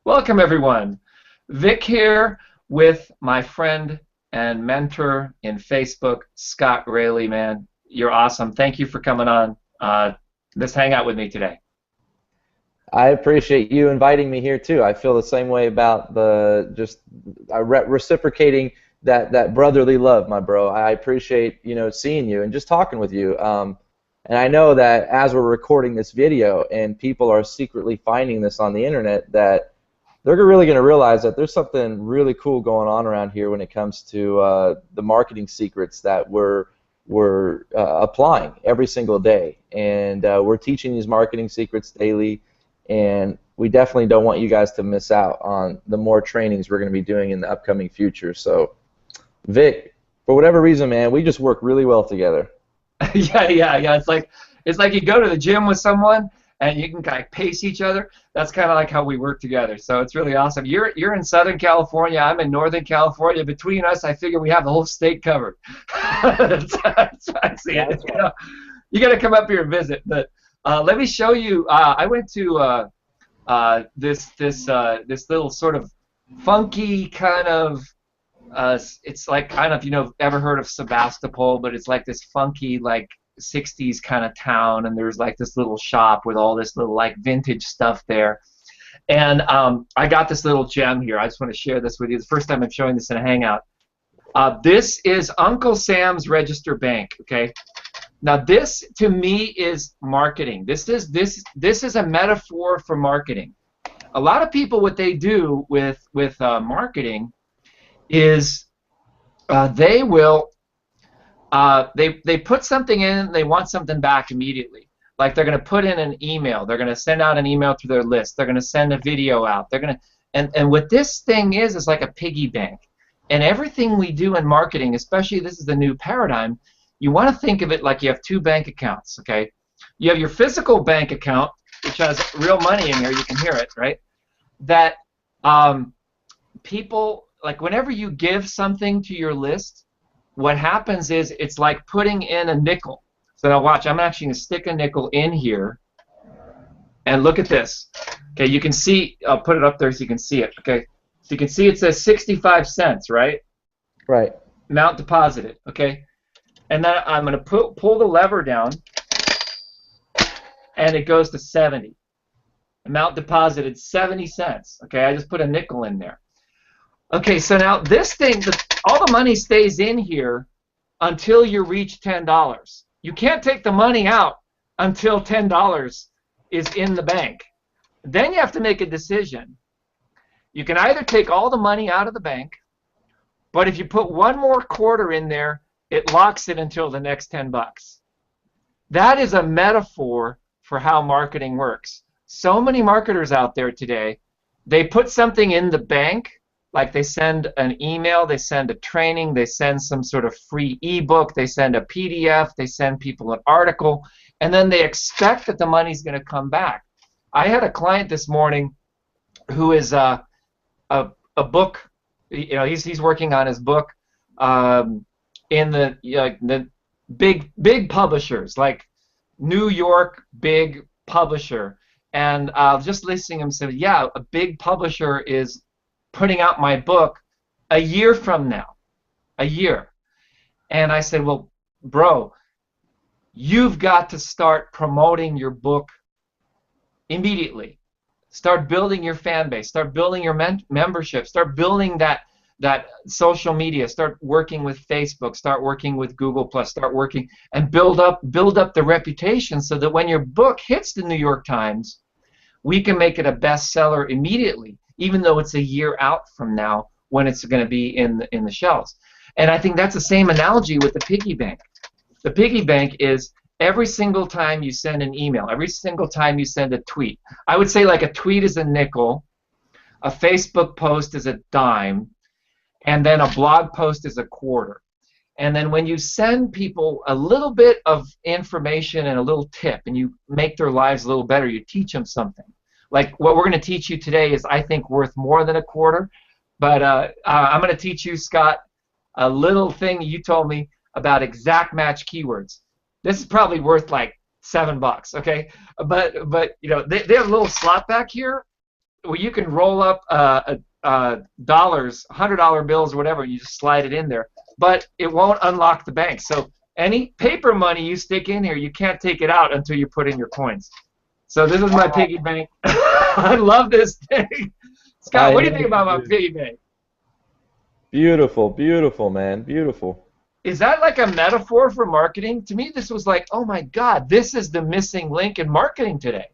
Welcome, everyone. Vic here with my friend and mentor in Facebook, Scott Rayleigh. Man, you're awesome. Thank you for coming on this hangout with me today. I appreciate you inviting me here too. I feel the same way about reciprocating that brotherly love, my bro. I appreciate seeing you and just talking with you. And I know that as we're recording this video and people are secretly finding this on the internet, that they're really going to realize that there's something really cool going on around here when it comes to the marketing secrets that we're applying every single day, and we're teaching these marketing secrets daily. And we definitely don't want you guys to miss out on the more trainings we're going to be doing in the upcoming future. So, Vic, for whatever reason, man, we just work really well together. Yeah. It's like you go to the gym with someone and you can kind of pace each other. That's kind of like how we work together. So it's really awesome. You're in Southern California. I'm in Northern California. Between us, I figure we have the whole state covered. That's I see Yeah, it. that's right. You got to come up here and visit. But let me show you. I went to this little sort of funky kind of. It's like kind of, ever heard of Sebastopol, but it's like this funky like 60s kind of town, and there's like this little shop with all this little like vintage stuff there. And I got this little gem here. I just want to share this with you. The first time I'm showing this in a hangout. This is Uncle Sam's Register Bank. Okay. Now this to me is marketing. This is a metaphor for marketing. A lot of people, what they do with marketing is they will they put something in, they want something back immediately. Like they're going to put in an email, they're going to send out an email to their list, they're going to send a video out, they're going to and what this thing is like a piggy bank. And everything we do in marketing, especially this is the new paradigm, you want to think of it like you have two bank accounts. Okay, you have your physical bank account, which has real money in here, you can hear it, right? That people, like whenever you give something to your list, what happens is it's like putting in a nickel. So now watch, I'm actually going to stick a nickel in here, and look at this. Okay, you can see, I'll put it up there so you can see it. Okay, so you can see it says 65 cents, right? Right. Amount deposited, okay? And then I'm going to pull the lever down, and it goes to 70. Amount deposited, 70 cents. Okay, I just put a nickel in there. Okay, so now this thing, all the money stays in here until you reach $10. You can't take the money out until $10 is in the bank. Then you have to make a decision. You can either take all the money out of the bank, but if you put one more quarter in there, it locks it until the next 10 bucks. That is a metaphor for how marketing works. So many marketers out there today, they put something in the bank, like they send an email, they send a training, they send some sort of free ebook, they send a PDF, they send people an article, and then they expect that the money's going to come back. I had a client this morning who is a book, he's working on his book in the big publishers, like New York big publisher, and just listening to him say, yeah, a big publisher is putting out my book a year from now, a year. And I said, well, bro, you've got to start promoting your book immediately. Start building your fan base, start building your membership, start building that social media, start working with Facebook, start working with Google+, start working and build up the reputation so that when your book hits the New York Times, we can make it a bestseller immediately, even though it's a year out from now when it's going to be in the shelves. And I think that's the same analogy with the piggy bank. The piggy bank is every single time you send an email, every single time you send a tweet. I would say like a tweet is a nickel, a Facebook post is a dime, and then a blog post is a quarter. And then when you send people a little bit of information and a little tip, and you make their lives a little better, you teach them something. Like what we're going to teach you today is, I think, worth more than a quarter. But I'm going to teach you, Scott, a little thing you told me about exact match keywords. This is probably worth like $7, okay? But they have a little slot back here where you can roll up dollars, $100 bills or whatever, and you just slide it in there. But it won't unlock the bank. So any paper money you stick in here, you can't take it out until you put in your coins. So this is my piggy bank. I love this thing. Scott, what do you think about my piggy bank? Beautiful, beautiful, man, beautiful. Is that like a metaphor for marketing? To me, this was like, oh my God, this is the missing link in marketing today.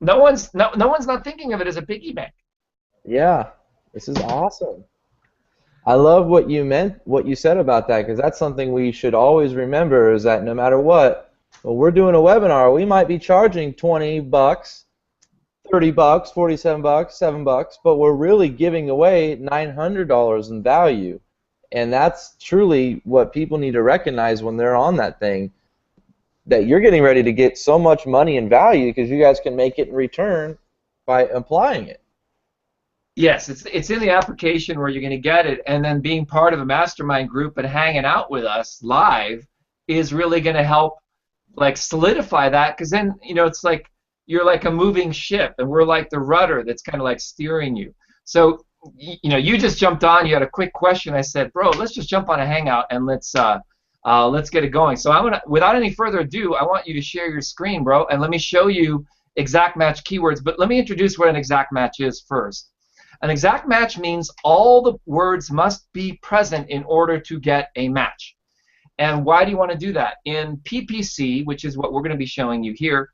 No one's not thinking of it as a piggy bank. Yeah, this is awesome. I love what you said about that, because that's something we should always remember, is that no matter what, when we're doing a webinar, we might be charging 20 bucks, 30 bucks, 47 bucks, 7 bucks, but we're really giving away $900 in value. And that's truly what people need to recognize when they're on that thing, that you're getting ready to get so much money in value because you guys can make it in return by applying it. Yes, it's in the application where you're going to get it, and then being part of a mastermind group and hanging out with us live is really going to help like solidify that, because then, you know, it's like you're like a moving ship and we're like the rudder that's kind of like steering you. So you know, you just jumped on, you had a quick question. I said, bro, let's just jump on a hangout and let's get it going. So I'm gonna, without any further ado, I want you to share your screen, bro, and let me show you exact match keywords. But let me introduce what an exact match is first. An exact match means all the words must be present in order to get a match. And why do you want to do that? In PPC, which is what we're going to be showing you here,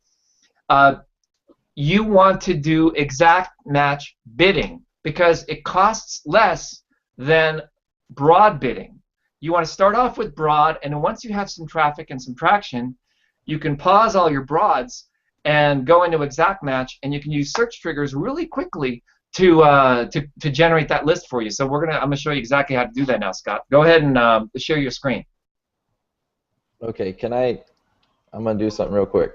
you want to do exact match bidding, because it costs less than broad bidding. You want to start off with broad, and then once you have some traffic and some traction, you can pause all your broads and go into exact match, and you can use search triggers really quickly to generate that list for you. So I'm gonna show you exactly how to do that now, Scott. Go ahead and share your screen. Okay, I'm gonna do something real quick.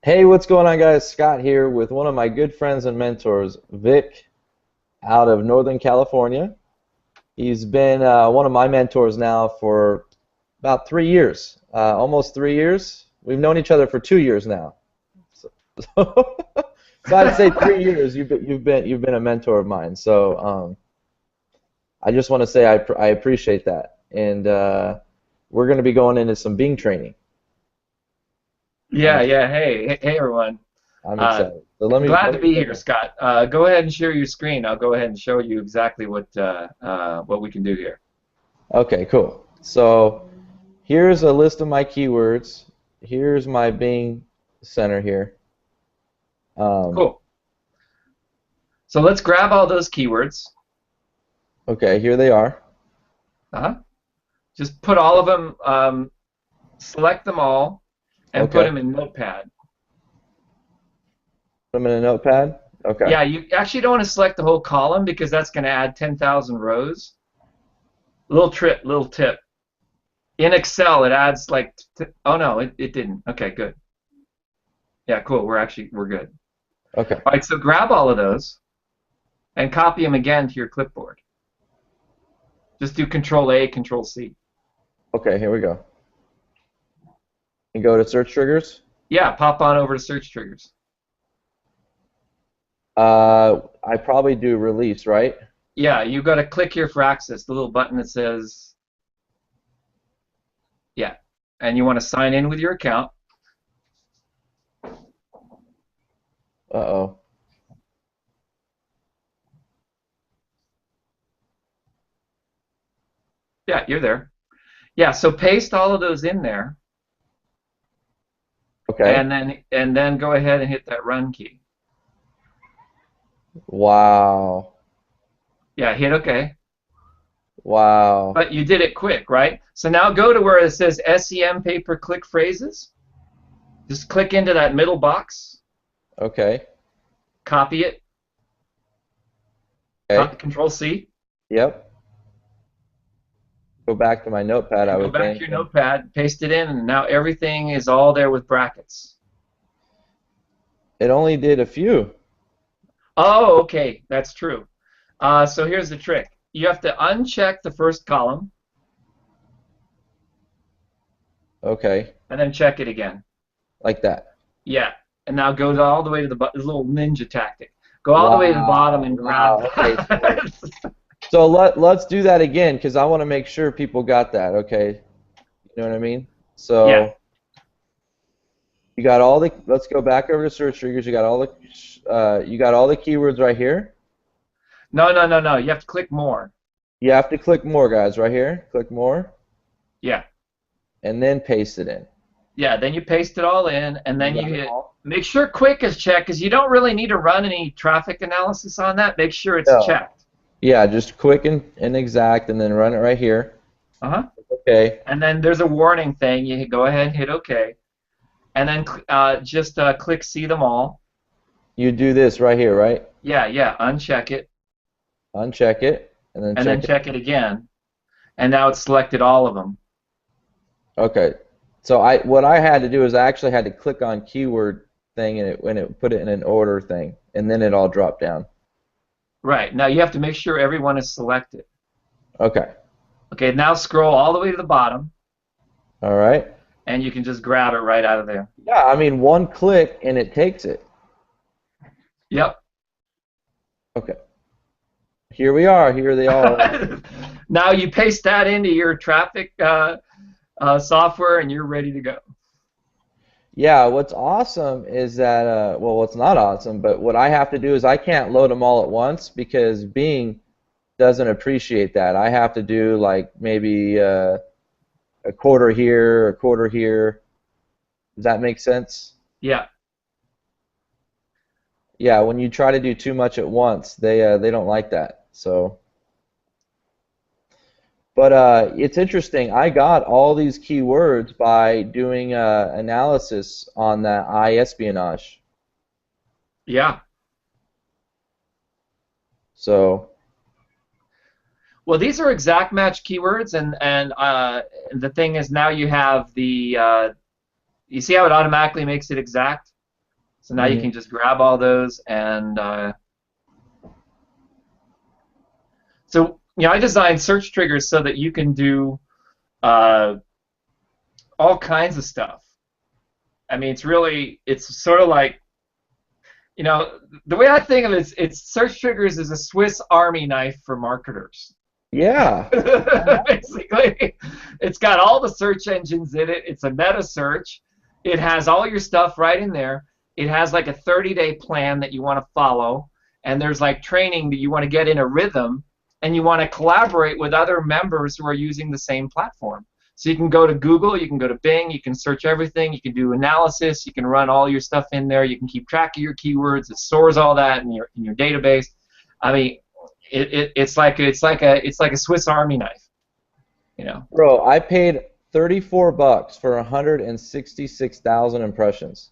Hey, what's going on, guys? Scott here with one of my good friends and mentors, Vic, out of Northern California. He's been one of my mentors now for about 3 years, almost 3 years. We've known each other for 2 years now. So I'd say 3 years. You've been a mentor of mine. So I just want to say I appreciate that, and we're going to be going into some Bing training. Yeah. Hey, everyone. I'm excited. So glad to be here, Scott. Go ahead and share your screen. I'll go ahead and show you exactly what we can do here. Okay, cool. So here's a list of my keywords. Here's my Bing Center here. Cool. So let's grab all those keywords. Okay, here they are. Just put all of them, select them all, and Okay. put them in Notepad. Put them in a Notepad? Okay. Yeah, you actually don't want to select the whole column because that's going to add 10,000 rows. Little tip. In Excel, it adds like, oh no, it didn't. Okay, good. Yeah, cool. We're good. Okay. All right, so grab all of those and copy them again to your clipboard. Just do Control-A, Control-C. Okay, here we go. And go to search triggers? Yeah, pop on over to search triggers. I probably do release, right? Yeah, you got to click here for access, the little button that says, yeah, and you want to sign in with your account. Uh-oh. Yeah, you're there. Yeah, so paste all of those in there. Okay. And then go ahead and hit that run key. Wow. Yeah, hit OK. Wow. But you did it quick, right? So now go to where it says SEM pay-per-click phrases. Just click into that middle box. Okay. Copy it. Okay. Control-C. Yep. Go back to my Notepad, I would think. Go back to your Notepad, paste it in, and now everything is all there with brackets. It only did a few. Oh, okay, that's true. So here's the trick. You have to uncheck the first column. Okay. And then check it again. Like that. Yeah, and now go all the way to the little ninja tactic. Go all the way to the bottom Wow. and grab Wow. Okay. that. So let's do that again because I want to make sure people got that. Okay. You know what I mean? Yeah. So you got all the. Let's go back over to search triggers. You got all the. You got all the keywords right here. No, no, no, no. You have to click more. You have to click more, guys. Right here. Click more, Yeah. and then paste it in. Yeah. Then you paste it all in, and then You you got it hit. all? Make sure quick is checked because you don't really need to run any traffic analysis on that. Make sure it's No. checked. Yeah, just quick and exact, and then run it right here. Uh-huh. Okay. And then there's a warning thing. You go ahead and hit OK. And then just click See Them All. You do this right here, right? Yeah, yeah. Uncheck it. Uncheck it, and then Check it again. And now it's selected all of them. Okay. So what I had to do is I actually had to click on keyword thing and it put it in an order thing, and then it all dropped down. Right. Now you have to make sure everyone is selected. Okay. Okay, now scroll all the way to the bottom, All right. and you can just grab it right out of there. Yeah, I mean one click and it takes it. Yep. Okay. Here we are. Here they are. Now you paste that into your traffic software, and you're ready to go. Yeah, what's awesome is that, well, what's not awesome, but what I have to do is I can't load them all at once because Bing doesn't appreciate that. I have to do like maybe a quarter here, a quarter here. Does that make sense? Yeah. Yeah, when you try to do too much at once, they don't like that. So, but it's interesting. I got all these keywords by doing analysis on that iEspionage. Yeah. So, Well, these are exact match keywords, and the thing is now you have the you see how it automatically makes it exact. So now you can just grab all those and so I designed search triggers so that you can do all kinds of stuff. I mean, it's sort of like, the way I think of it is, it's search triggers is a Swiss Army knife for marketers. yeah. Basically, it's got all the search engines in it. It's a meta search. It has all your stuff right in there. It has like a 30-day plan that you want to follow, and there's like training that you want to get in a rhythm, and you want to collaborate with other members who are using the same platform. So you can go to Google, you can go to Bing, you can search everything, you can do analysis, you can run all your stuff in there, you can keep track of your keywords, it stores all that in your database. I mean, it's like a Swiss Army knife, Bro, I paid $34 for 166,000 impressions.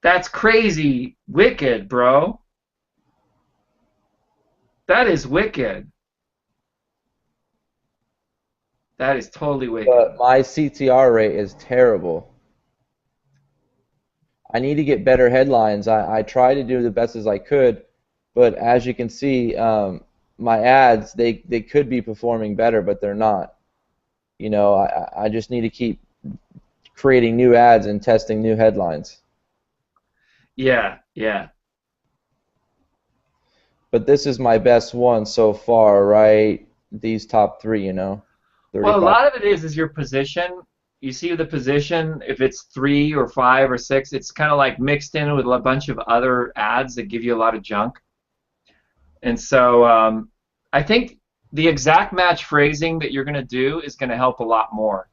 That's crazy wicked, bro. That is wicked. That is totally wicked. But my CTR rate is terrible. I need to get better headlines. I try to do the best as I could, but as you can see, my ads, they could be performing better, but they're not. I just need to keep creating new ads and testing new headlines. Yeah, yeah. But this is my best one so far, right? These top three, Well, 35. a lot of it is your position. You see the position, if it's 3 or 5 or 6, it's kind of like mixed in with a bunch of other ads that give you a lot of junk. And so I think the exact match phrasing that you're going to do is going to help a lot more.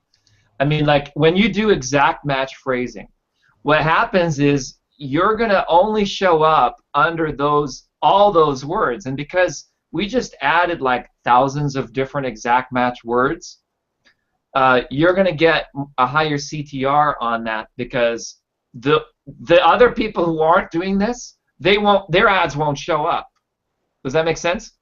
I mean, like when you do exact match phrasing, what happens is you're going to only show up under all those words. And because we just added like thousands of different exact match words, you're going to get a higher CTR on that because the other people who aren't doing this, their ads won't show up. Does that make sense?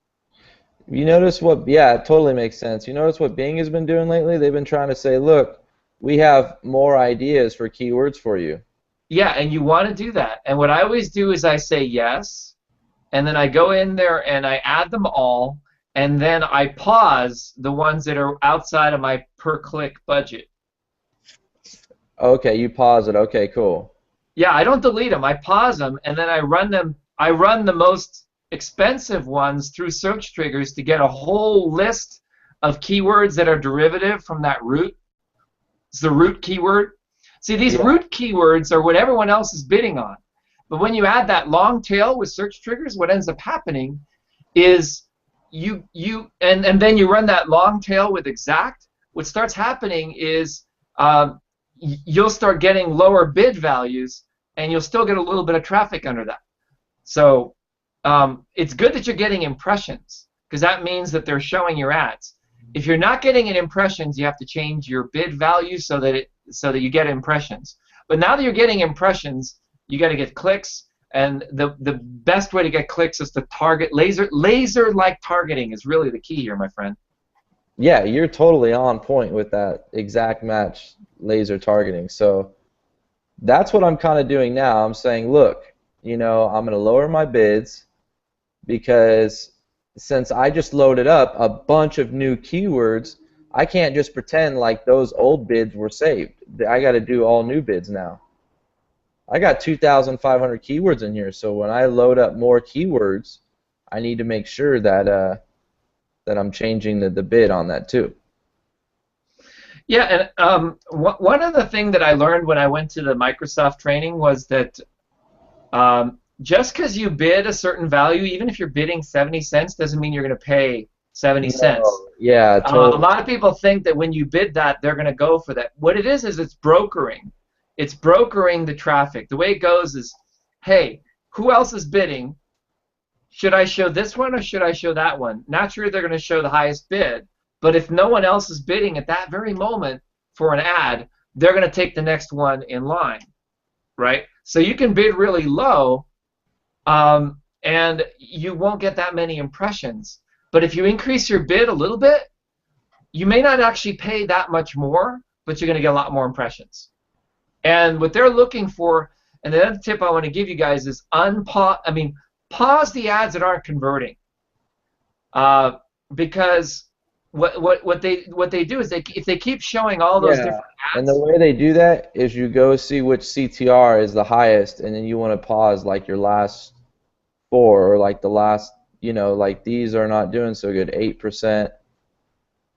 You notice yeah, it totally makes sense. You notice what Bing has been doing lately? They've been trying to say, look, we have more ideas for keywords for you. Yeah, and you want to do that. And what I always do is I say yes, and then I go in there and I add them all, and then I pause the ones that are outside of my per-click budget. Okay, you pause it. Okay, cool. Yeah, I don't delete them. I pause them, and then I run them I run the most expensive ones through search triggers to get a whole list of keywords that are derivative from that root. It's the root keyword. See, these Yeah. root keywords are what everyone else is bidding on. But when you add that long tail with search triggers, what ends up happening is and then you run that long tail with exact. What starts happening is you'll start getting lower bid values, and you'll still get a little bit of traffic under that. So it's good that you're getting impressions, because that means that they're showing your ads. If you're not getting an impressions, you have to change your bid value so that you get impressions. But now that you're getting impressions, you got to get clicks, and the best way to get clicks is to target laser-like targeting is really the key here, my friend. Yeah, you're totally on point with that exact match laser targeting. So that's what I'm kind of doing now. I'm saying, look, I'm going to lower my bids because since I just loaded up a bunch of new keywords, I can't just pretend like those old bids were saved. I got to do all new bids now. I got 2,500 keywords in here, so when I load up more keywords, I need to make sure that that I'm changing the bid on that too. Yeah, and one of the things that I learned when I went to the Microsoft training was that just because you bid a certain value, even if you're bidding 70 cents, doesn't mean you're going to pay 70 cents. Yeah, totally. A lot of people think that when you bid that, they're going to go for that. What it is it's brokering. It's brokering the traffic. The way it goes is, hey, who else is bidding? Should I show this one or should I show that one? Naturally, they're going to show the highest bid. But if no one else is bidding at that very moment for an ad, they're going to take the next one in line, right? So you can bid really low, and you won't get that many impressions. But if you increase your bid a little bit, you may not actually pay that much more, but you're going to get a lot more impressions. And what they're looking for, and the other tip I want to give you guys is pause the ads that aren't converting, because what they do is if they keep showing all those different ads. And the way they do that is you go see which CTR is the highest, and then you want to pause like your last 4 or like the last, like these are not doing so good, 8%.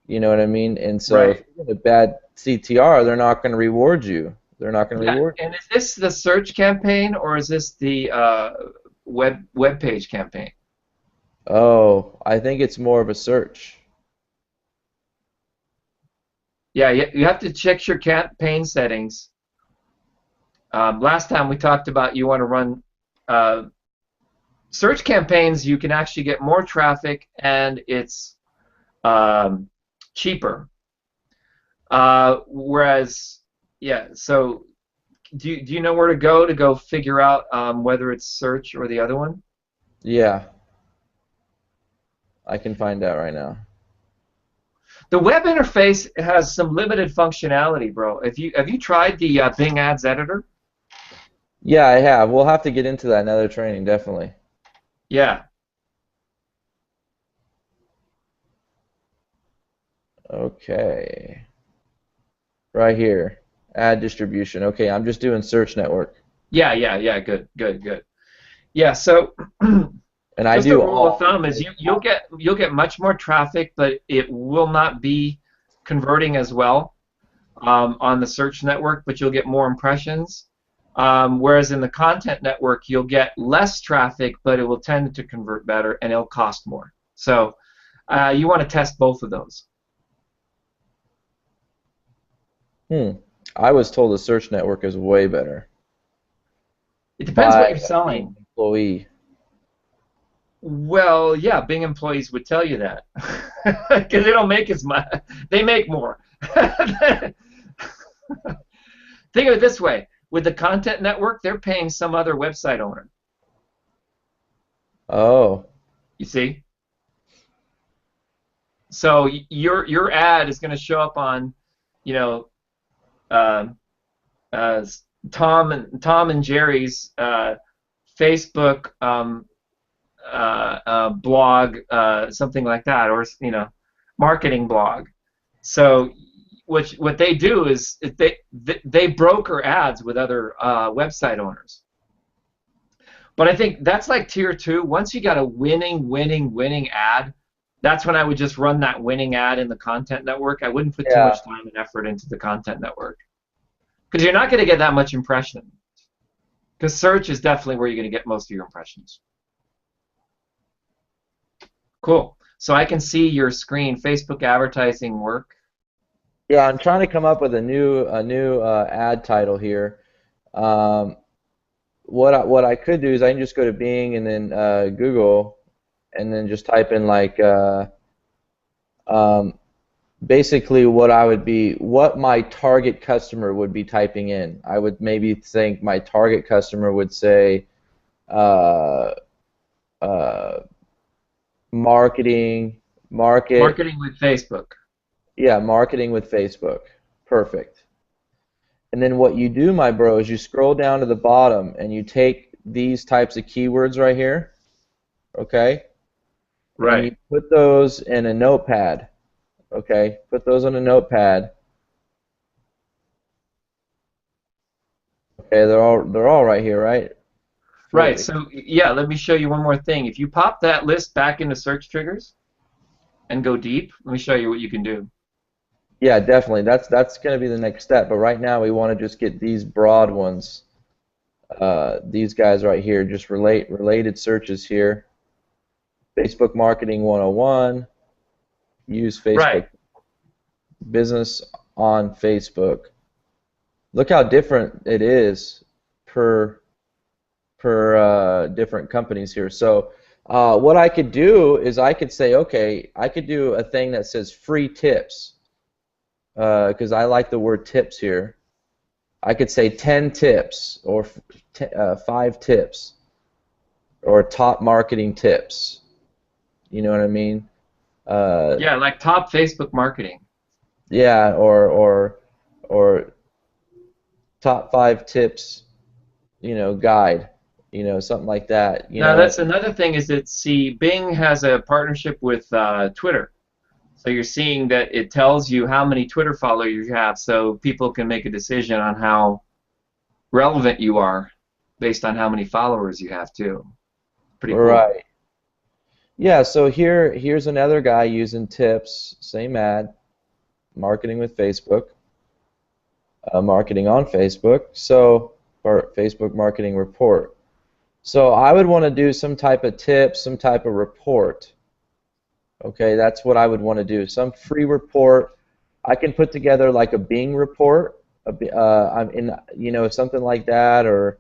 You know what I mean? And so Right. if you get a bad CTR, they're not going to reward you. They're not going to reward you. And is this the search campaign or is this the web page campaign? Oh, I think it's more of a search. Yeah, you have to check your campaign settings. Last time we talked about you want to run search campaigns. You can actually get more traffic and it's cheaper. Whereas, yeah. So, do you know where to go figure out whether it's search or the other one? Yeah, I can find out right now. The web interface has some limited functionality, bro. Have you tried the Bing Ads Editor? Yeah, I have. We'll have to get into that in another training, definitely. Yeah. Okay. Right here. Ad distribution. Okay, I'm just doing search network. Yeah. Good. Yeah. So. And I just do a rule of thumb is you'll get much more traffic, but it will not be converting as well on the search network, but you'll get more impressions. Whereas in the content network, you'll get less traffic, but it will tend to convert better, and it'll cost more. So you want to test both of those. I was told the search network is way better. It depends what you're selling. Employee. Well, yeah, Bing employees would tell you that because they don't make as much. They make more. Think of it this way: with the content network, they're paying some other website owner. Oh. You see? So your ad is going to show up on, Tom and Jerry's Facebook blog, something like that, or marketing blog. So what they do is they broker ads with other website owners. But I think that's like tier two. Once you got a winning ad, that's when I would just run that winning ad in the content network. I wouldn't put too Yeah. much time and effort into the content network because you're not going to get that much impression. Because search is definitely where you're going to get most of your impressions. Cool. So I can see your screen, Facebook advertising work. Yeah, I'm trying to come up with a new ad title here. Um, what I could do is I can just go to Bing and then Google, and then just type in like um, basically what my target customer would be typing in. I would maybe think my target customer would say uh, uh, marketing, market, Marketing with Facebook. yeah, marketing with Facebook. Perfect. And then what you do, my bro, is you scroll down to the bottom and you take these types of keywords right here, okay? And Right. you put those in a notepad, okay? Put those on a notepad. Okay, they're all right here, right? Right. Really? So yeah, let me show you one more thing. If you pop that list back into search triggers and go deep, let me show you what you can do. Yeah, definitely. That's going to be the next step. But right now we want to just get these broad ones. These guys right here, just related searches here. Facebook Marketing 101. Use Facebook Right. Business on Facebook. Look how different it is per different companies here. So what I could do is I could say, okay, I could do a thing that says free tips because I like the word tips here. I could say 10 tips or 5 tips or top marketing tips. You know what I mean? Uh, Yeah, like top Facebook marketing. yeah, or top 5 tips, guide, something like that. Now that's another thing is that see Bing has a partnership with Twitter. So you're seeing that it tells you how many Twitter followers you have so people can make a decision on how relevant you are based on how many followers you have too. Pretty cool. Right. Yeah, so here's another guy using tips, same ad, marketing with Facebook, marketing on Facebook, or Facebook marketing report. So I would want to do some type of tip, some type of report. Okay, that's what I would want to do. Some free report. I can put together like a Bing report, I'm in, something like that, or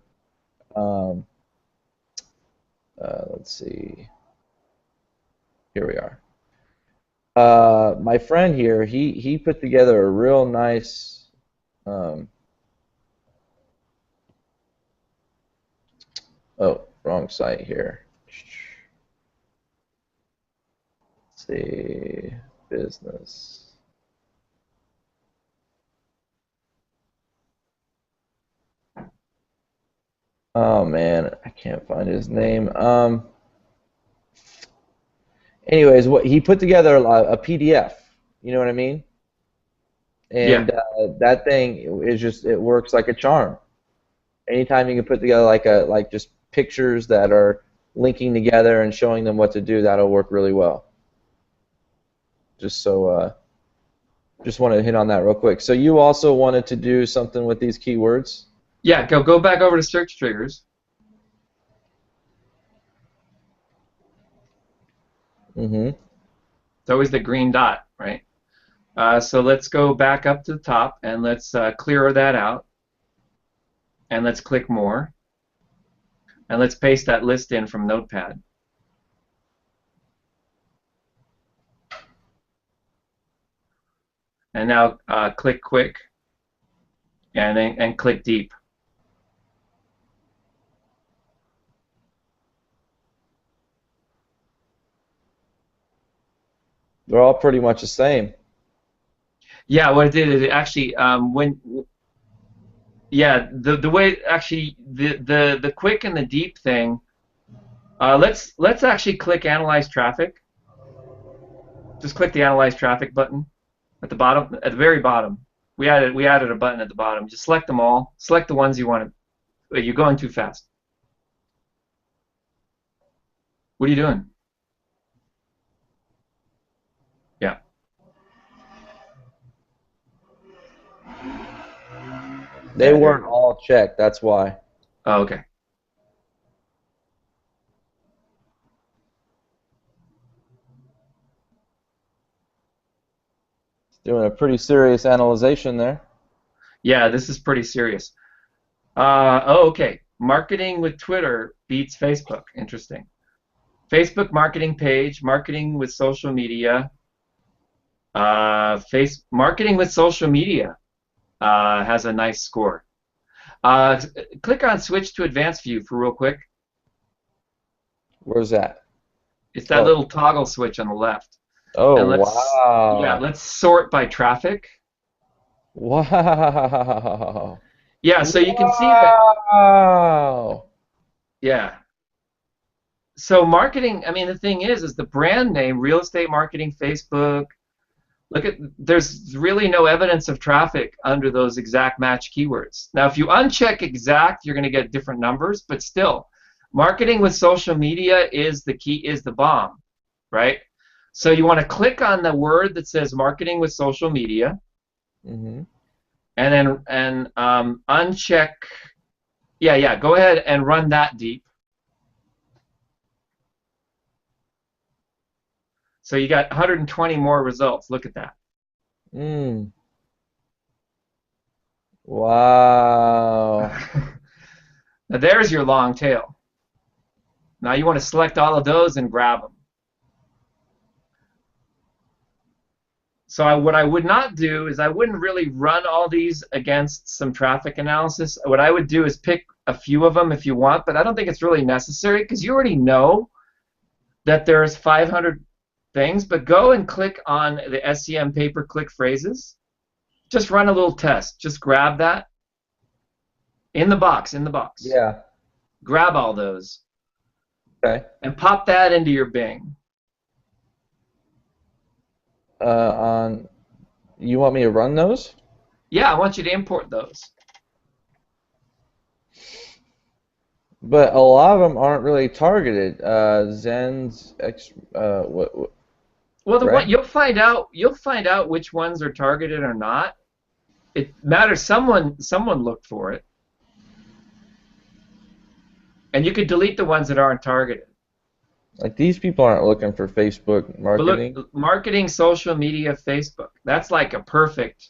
um, let's see. Here we are. My friend here, he put together a real nice. Um, oh, wrong site here. Let's see, business. Oh man, I can't find his name. Anyways, what he put together a PDF. You know what I mean? Yeah. And that thing is just it works like a charm. Anytime you can put together like just pictures that are linking together and showing them what to do, that'll work really well. Just wanted to hit on that real quick. So you also wanted to do something with these keywords? Yeah, go back over to search triggers. Mm-hmm. It's always the green dot, right? So let's go back up to the top and let's clear that out. And let's click more. And let's paste that list in from Notepad. And now click quick and click deep. They're all pretty much the same. Yeah, what it did is it actually the way actually the quick and the deep thing. Let's actually click analyze traffic. Just click the analyze traffic button at the bottom, at the very bottom. We added a button at the bottom. Just select them all. Select the ones you want to. You're going too fast. What are you doing? Yeah. They Yeah, there you weren't go. all checked. That's why. Oh, okay. Doing a pretty serious analyzation there. Yeah, this is pretty serious. Oh, okay. Marketing with Twitter beats Facebook. Interesting. Facebook marketing page, marketing with social media. Marketing with social media has a nice score. Click on switch to advanced view for real quick. Where's that? It's that Oh, little toggle switch on the left. oh, And wow. let's sort by traffic. Wow. Yeah, so you can see that, Wow. yeah. So marketing, I mean, the thing is the brand name, real estate marketing, Facebook. Look at, there's really no evidence of traffic under those exact match keywords. Now, if you uncheck exact, you're going to get different numbers, but still, marketing with social media is the key, is the bomb, right? So you want to click on the word that says marketing with social media, Mm-hmm. and then uncheck. Yeah, go ahead and run that deep. So you got 120 more results. Look at that. Mm. Wow. Now there's your long tail. Now you want to select all of those and grab them. So what I would not do is I wouldn't really run all these against some traffic analysis. What I would do is pick a few of them if you want, but I don't think it's really necessary because you already know that there's 500 things. But go and click on the SEM pay-per-click phrases. Just run a little test. Just grab that in the box, Yeah. Grab all those Okay. and pop that into your Bing. On you want me to run those? Yeah, I want you to import those. But a lot of them aren't really targeted. Zen's Well, right? you'll find out which ones are targeted or not. It matters. Someone looked for it, and you could delete the ones that aren't targeted. Like these people aren't looking for Facebook But marketing. look, marketing, social media, Facebook. That's like a perfect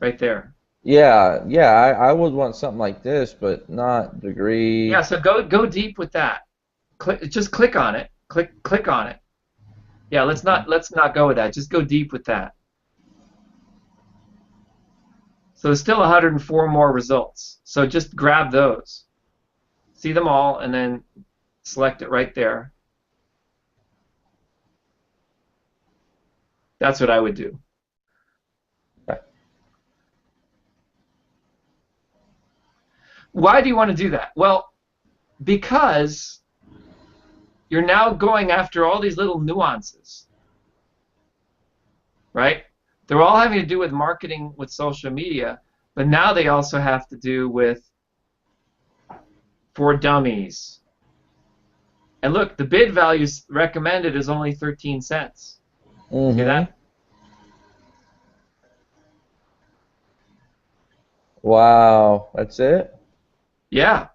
right there. Yeah, yeah, I would want something like this, but not Yeah. degree. So go deep with that. Just click on it. Click on it. Yeah. Let's not go with that. Just go deep with that. So there's still 104 more results. So just grab those. See them all, and then select it right there. That's what I would do. Okay. Why do you want to do that? Well, because you're now going after all these little nuances, right? They're all having to do with marketing with social media, but now they also have to do with for dummies. And look, the bid values recommended is only 13 cents. See Mm-hmm. that? Wow, that's it? Yeah.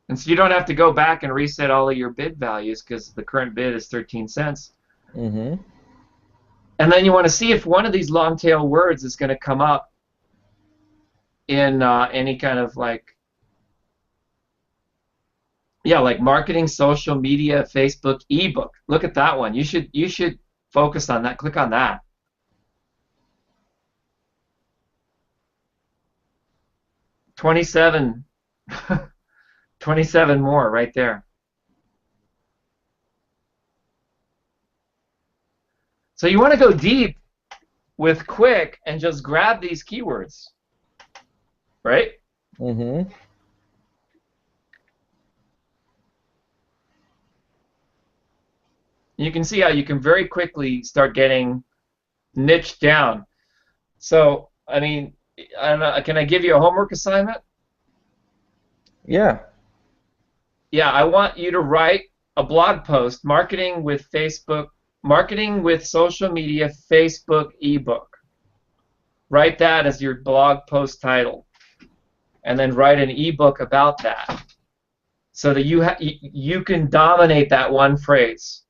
And so you don't have to go back and reset all of your bid values because the current bid is 13 cents. Mm-hmm. And then you want to see if one of these long tail words is going to come up in any kind of like, yeah, like marketing, social media, Facebook, ebook. Look at that one. You should focus on that. Click on that. 27, 27 more right there. So you want to go deep with quick and just grab these keywords, right? Mm-hmm. You can see how you can very quickly start getting niched down. So, I mean, I don't know, can I give you a homework assignment? Yeah. Yeah, I want you to write a blog post, marketing with social media, Facebook ebook. Write that as your blog post title, and then write an ebook about that, so that you can dominate that one phrase.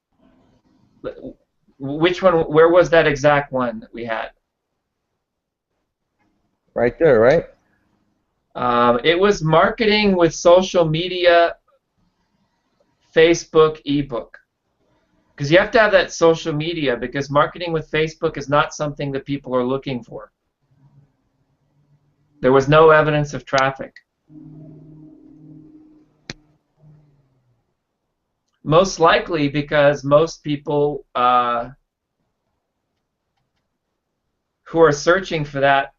Which one? Where was that exact one that we had? Right there, right? It was marketing with social media, Facebook ebook. Because you have to have that social media, because marketing with Facebook is not something that people are looking for. There was no evidence of traffic. Most likely because most people who are searching for that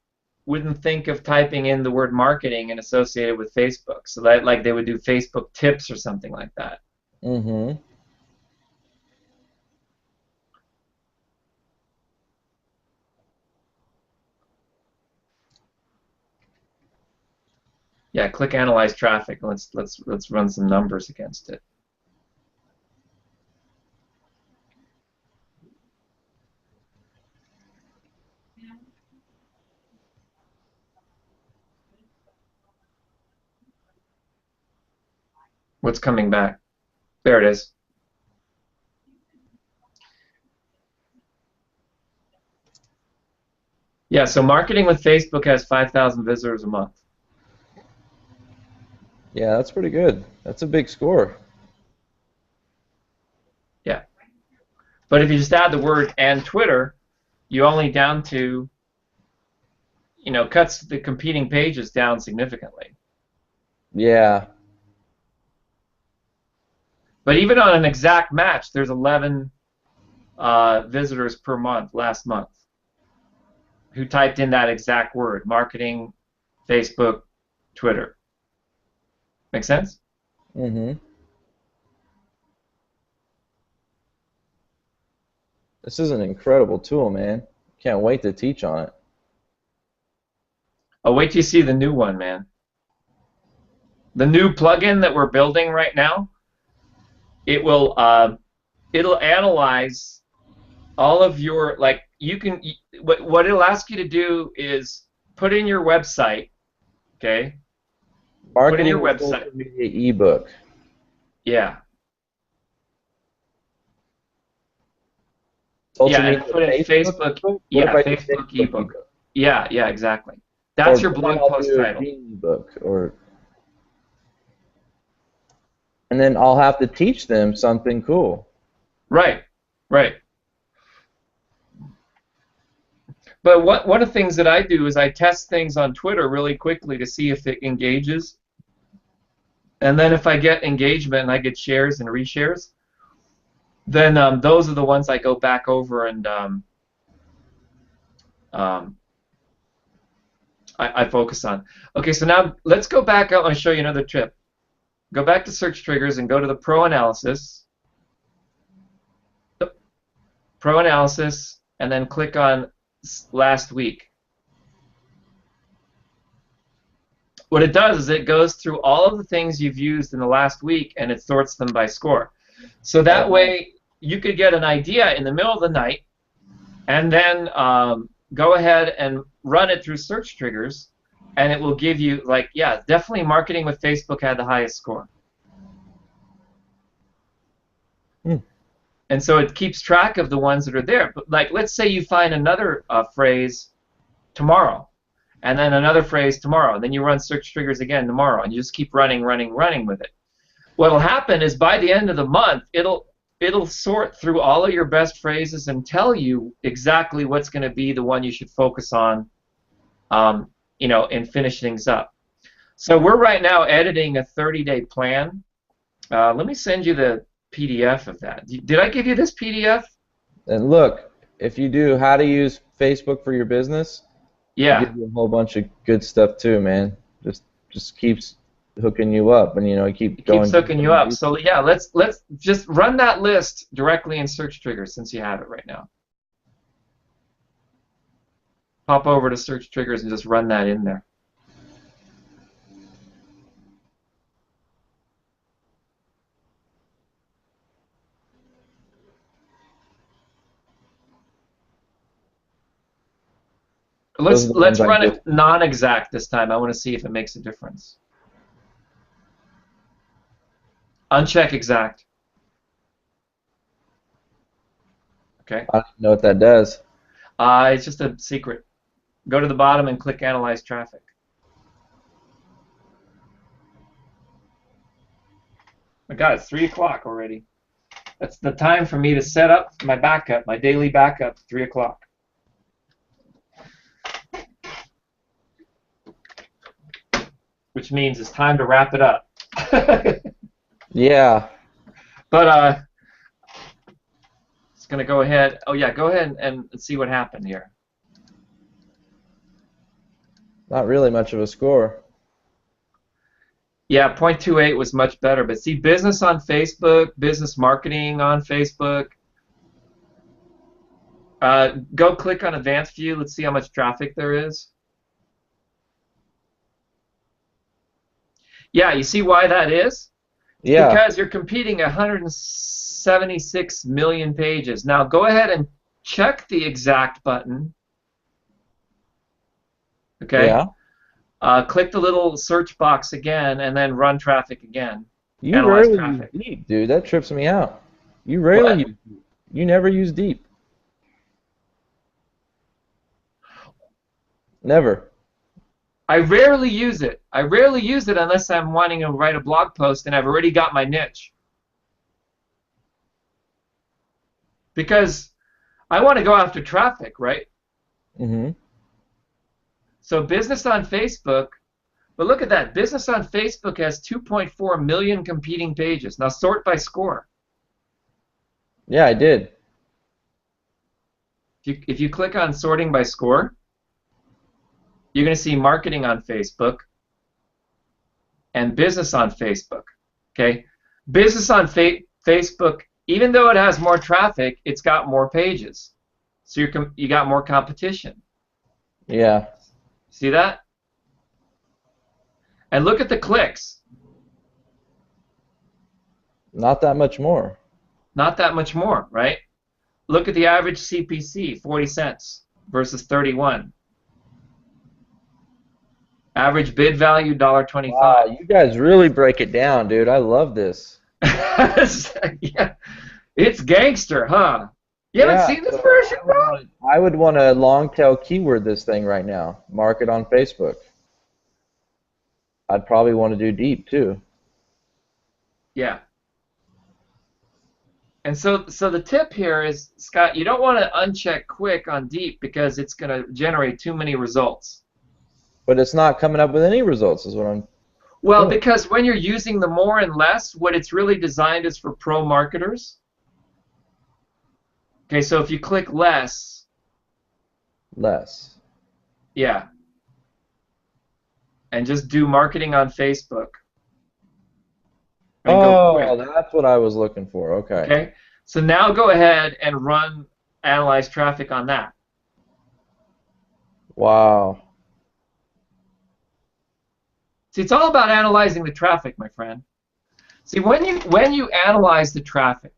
wouldn't think of typing in the word marketing and associate it with Facebook. So that, like, they would do Facebook tips or something like that. Mm-hmm. Yeah, click analyze traffic. Let's run some numbers against it. What's coming back? There it is. Yeah, so marketing with Facebook has 5,000 visitors a month. Yeah, that's pretty good. That's a big score. Yeah. But if you just add the word and Twitter, you only down to, cuts the competing pages down significantly. Yeah. But even on an exact match, there's 11 visitors per month last month who typed in that exact word: marketing, Facebook, Twitter. Make sense? Mm-hmm. This is an incredible tool, man. Can't wait to teach on it. Oh, wait till you see the new one, man. The new plugin that we're building right now, it'll analyze all of your, like, what it'll ask you to do is put in your website, okay? Put in your website. Social media ebook. Yeah. Social Yeah, and media put in Facebook. What Yeah, if I do Facebook ebook. Yeah, exactly. Or That's your then blog I'll post do title. an ebook, and then I'll have to teach them something cool. Right. But one of the things that I do is I test things on Twitter really quickly to see if it engages. And then if I get engagement and I get shares and reshares, then those are the ones I go back over and I focus on. Okay, so now let's go back. I want to show you another tip. Go back to search triggers and go to the Pro Analysis. Pro Analysis, and then click on last week. What it does is it goes through all of the things you've used in the last week and it sorts them by score. So that way you could get an idea in the middle of the night and then go ahead and run it through search triggers, and it will give you, like, yeah, definitely marketing with Facebook had the highest score. And so it keeps track of the ones that are there. But, like, let's say you find another phrase tomorrow, and then another phrase tomorrow, and then you run search triggers again tomorrow, and you just keep running with it. What'll happen is by the end of the month, it'll sort through all of your best phrases and tell you exactly what's going to be the one you should focus on, and finish things up. So we're right now editing a 30-day plan. Let me send you the PDF of that. Did I give you this PDF? And look, if you do how to use Facebook for your business, yeah, it gives you a whole bunch of good stuff too, man. Just keeps hooking you up, and it keeps hooking you up. So yeah, let's just run that list directly in search triggers since you have it right now. Pop over to search triggers and just run that in there. Those Let's are the ones let's I run do. it non-exact this time. I want to see if it makes a difference. Uncheck exact. Okay. I don't even know what that does. It's just a secret. Go to the bottom and click Analyze Traffic. My God, it's 3 o'clock already. That's the time for me to set up my backup, my daily backup, 3 o'clock. Which means it's time to wrap it up. Yeah. But it's going to go ahead. Oh, yeah, go ahead and see what happened here. Not really much of a score. Yeah, 0.28 was much better. But see, business on Facebook, business marketing on Facebook. Go click on Advanced View. Let's see how much traffic there is. Yeah, you see why that is? Yeah. Because you're competing 176 million pages. Now go ahead and check the exact button. Okay. Yeah. Click the little search box again, and then run traffic again. You Analyze rarely use traffic. deep, dude. That trips me out. You rarely What? use deep. You never use deep. Never. I rarely use it. I rarely use it unless I'm wanting to write a blog post and I've already got my niche. Because I want to go after traffic, right? Mm-hmm. So business on Facebook, but look at that. Business on Facebook has 2.4 million competing pages. Now sort by score. Yeah, I did. If you click on sorting by score, you're going to see marketing on Facebook and business on Facebook. Okay, business on Facebook, even though it has more traffic, it's got more pages, so you got more competition. Yeah. See that? And look at the clicks. Not that much more. Not that much more, right? Look at the average CPC, 40 cents versus 31. Average bid value, $1.25. Wow, you guys really break it down, dude. I love this. Yeah, it's gangster, huh? You haven't Yeah, seen this so version, bro? I would want to long tail keyword this thing right now. Market on Facebook. I'd probably want to do deep too. Yeah. And so the tip here is, Scott, you don't want to uncheck quick on deep because it's going to generate too many results. But it's not coming up with any results, is what I'm. Well, doing. because when you're using the more and less, what it's really designed is for pro marketers. Okay, so if you click less, Less. yeah, and just do marketing on Facebook. And go Oh, quick. that's what I was looking for. Okay. Okay, so now go ahead and run analyze traffic on that. Wow. See, it's all about analyzing the traffic, my friend. See, when you analyze the traffic,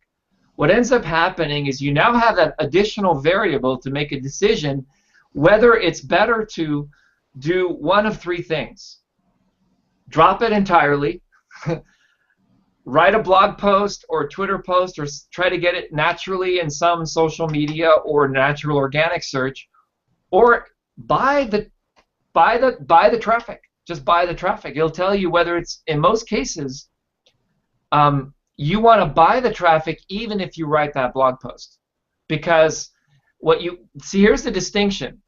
what ends up happening is you now have that additional variable to make a decision whether it's better to do one of three things. Drop it entirely, write a blog post or a Twitter post, or try to get it naturally in some social media or natural organic search, or buy the traffic. Just buy the traffic. It'll tell you whether it's, in most cases, you want to buy the traffic even if you write that blog post. Because what you see, here's the distinction.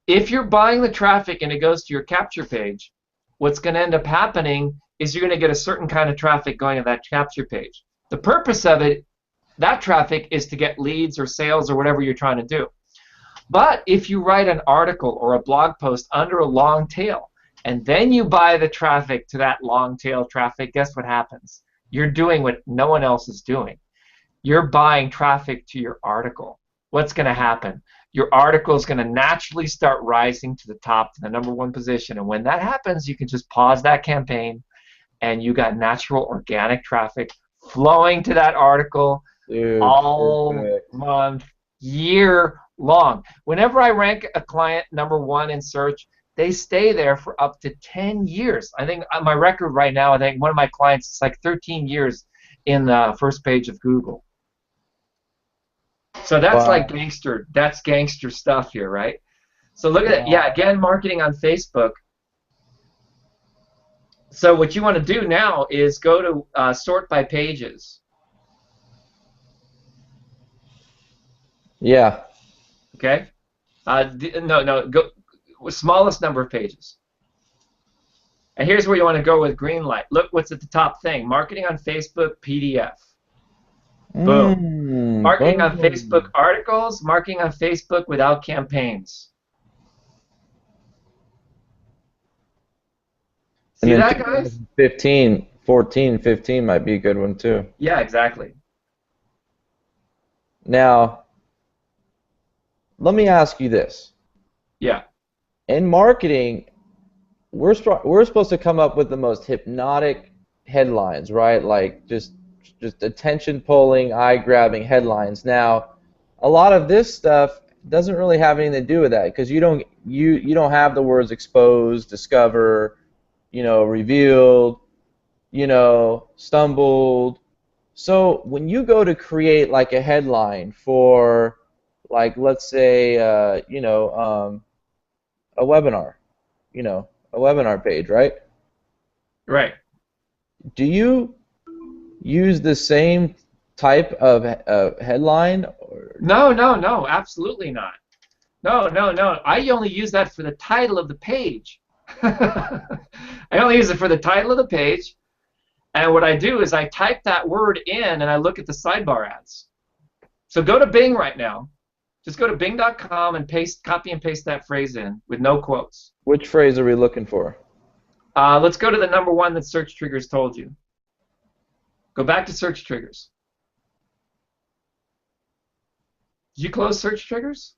If you're buying the traffic and it goes to your capture page, what's going to end up happening is you're going to get a certain kind of traffic going to that capture page. The purpose of it, that traffic, is to get leads or sales or whatever you're trying to do. But if you write an article or a blog post under a long tail, and then you buy the traffic to that long tail traffic, guess what happens? You're doing what no one else is doing. You're buying traffic to your article. What's going to happen? Your article is going to naturally start rising to the top, to the #1 position. And when that happens, you can just pause that campaign, and you got natural organic traffic flowing to that article Dude, all perfect. month, year, long. Whenever I rank a client #1 in search, they stay there for up to 10 years. I think my record right now, I think one of my clients is like 13 years in the first page of Google. So that's like that's gangster stuff here, right? So look at it. Yeah, again, marketing on Facebook. So what you want to do now is go to sort by pages. Yeah. Okay. No, go smallest number of pages. And here's where you want to go with green light. Look what's at the top thing. Marketing on Facebook PDF. Boom. Marketing on Facebook articles. Marketing on Facebook without campaigns. See that, guys? 14, 15 might be a good one too. Yeah, exactly. Now, let me ask you this. Yeah. In marketing, we're supposed to come up with the most hypnotic headlines, right? Like just attention-pulling, eye-grabbing headlines. Now, a lot of this stuff doesn't really have anything to do with that because you don't have the words exposed, discover, revealed, stumbled. So when you go to create like a headline for, like, let's say, a webinar, a webinar page, right? Right. Do you use the same type of headline? No, absolutely not. No. I only use that for the title of the page. I only use it for the title of the page, and what I do is I type that word in and I look at the sidebar ads. So go to Bing right now. Just go to bing.com and copy and paste that phrase in with no quotes. Which phrase are we looking for? Let's go to the #1 that Search Triggers told you. Go back to Search Triggers. Did you close Search Triggers?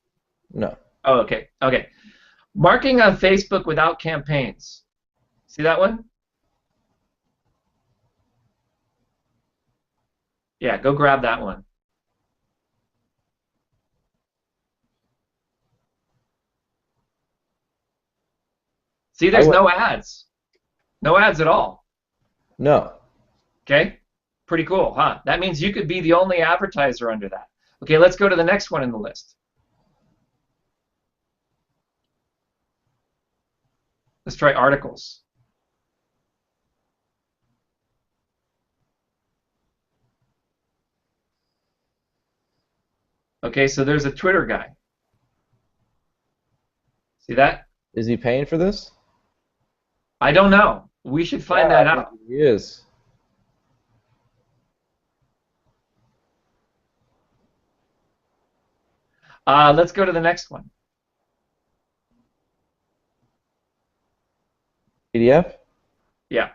No. Oh, okay. Okay. Marketing on Facebook without campaigns. See that one? Yeah, go grab that one. See, there's no ads. No ads at all. No. Okay? Pretty cool, huh? That means you could be the only advertiser under that. Okay, let's go to the next one in the list. Let's try articles. Okay, so there's a Twitter guy. See that? Is he paying for this? I don't know. We should find that out. He is. Let's go to the next one. PDF? Yeah.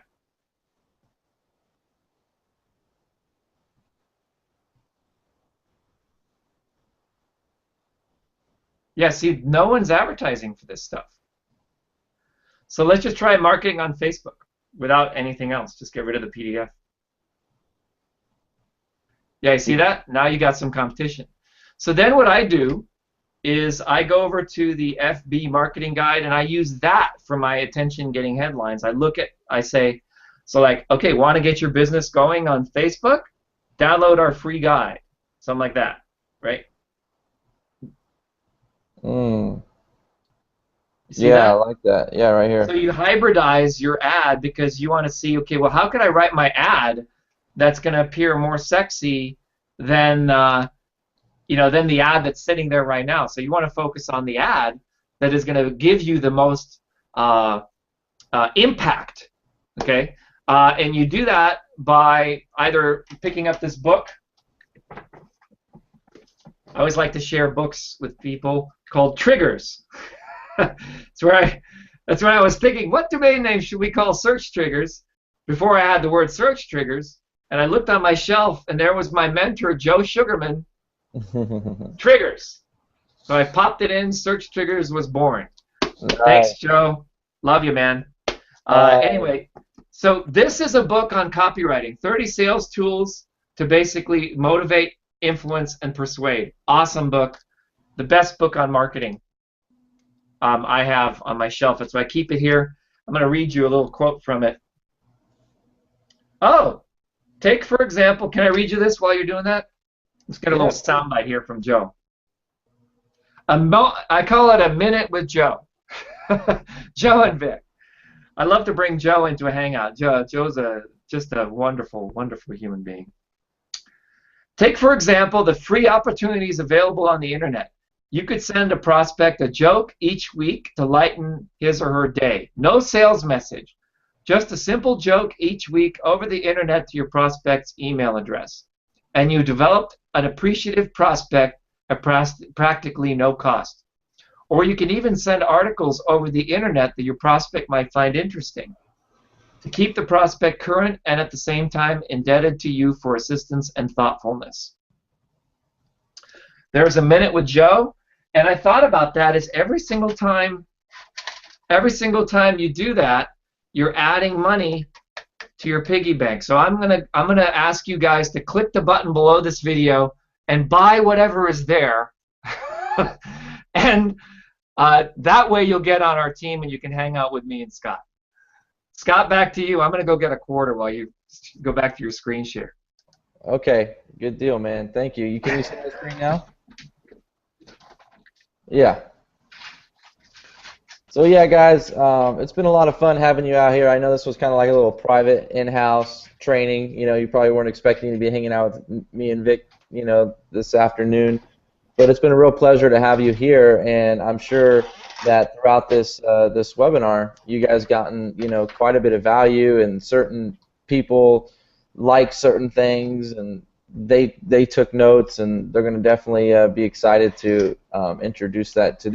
Yeah, see, no one's advertising for this stuff. So let's just try marketing on Facebook without anything else. Just get rid of the PDF. Yeah, you see that? Now you got some competition. So then what I do is I go over to the FB marketing guide and I use that for my attention getting headlines. I say, so like, okay, want to get your business going on Facebook? Download our free guide. Something like that, right? Yeah, that? I like that. Yeah, right here. So you hybridize your ad because you want to see, okay, well, how can I write my ad that's going to appear more sexy than than the ad that's sitting there right now. So you want to focus on the ad that is going to give you the most impact, okay? And you do that by either picking up this book. I always like to share books with people called Triggers. That's where I was thinking, what domain name should we call Search Triggers before I had the word Search Triggers? And I looked on my shelf, and there was my mentor, Joe Sugarman, Triggers. So I popped it in. Search Triggers was born. Thanks, Joe. Love you, man. Anyway, so this is a book on copywriting. 30 sales tools to basically motivate, influence, and persuade. Awesome book. The best book on marketing I have on my shelf. That's why I keep it here. I'm going to read you a little quote from it. Oh, take for example, can I read you this while you're doing that? Let's get a little soundbite here from Joe. I call it a minute with Joe. Joe and Vic. I love to bring Joe into a hangout. Joe's just a wonderful, wonderful human being. Take, for example, the free opportunities available on the internet. You could send a prospect a joke each week to lighten his or her day. No sales message. Just a simple joke each week over the internet to your prospect's email address. And you developed an appreciative prospect at practically no cost. Or you can even send articles over the internet that your prospect might find interesting to keep the prospect current and at the same time indebted to you for assistance and thoughtfulness. There's a minute with Joe, and I thought about that is every single time you do that, you're adding money to your piggy bank. So I'm gonna ask you guys to click the button below this video and buy whatever is there, and that way you'll get on our team and you can hang out with me and Scott. Scott, back to you. I'm gonna go get a quarter while you go back to your screen share. Okay, good deal, man. Thank you. Can you see the screen now? Yeah. So yeah, guys, it's been a lot of fun having you out here. I know this was kind of like a little private in-house training. You know, you probably weren't expecting to be hanging out with me and Vic, you know, this afternoon. But it's been a real pleasure to have you here, and I'm sure that throughout this this webinar, you guys gotten, you know, quite a bit of value, and certain people like certain things, and they took notes, and they're going to definitely be excited to introduce that to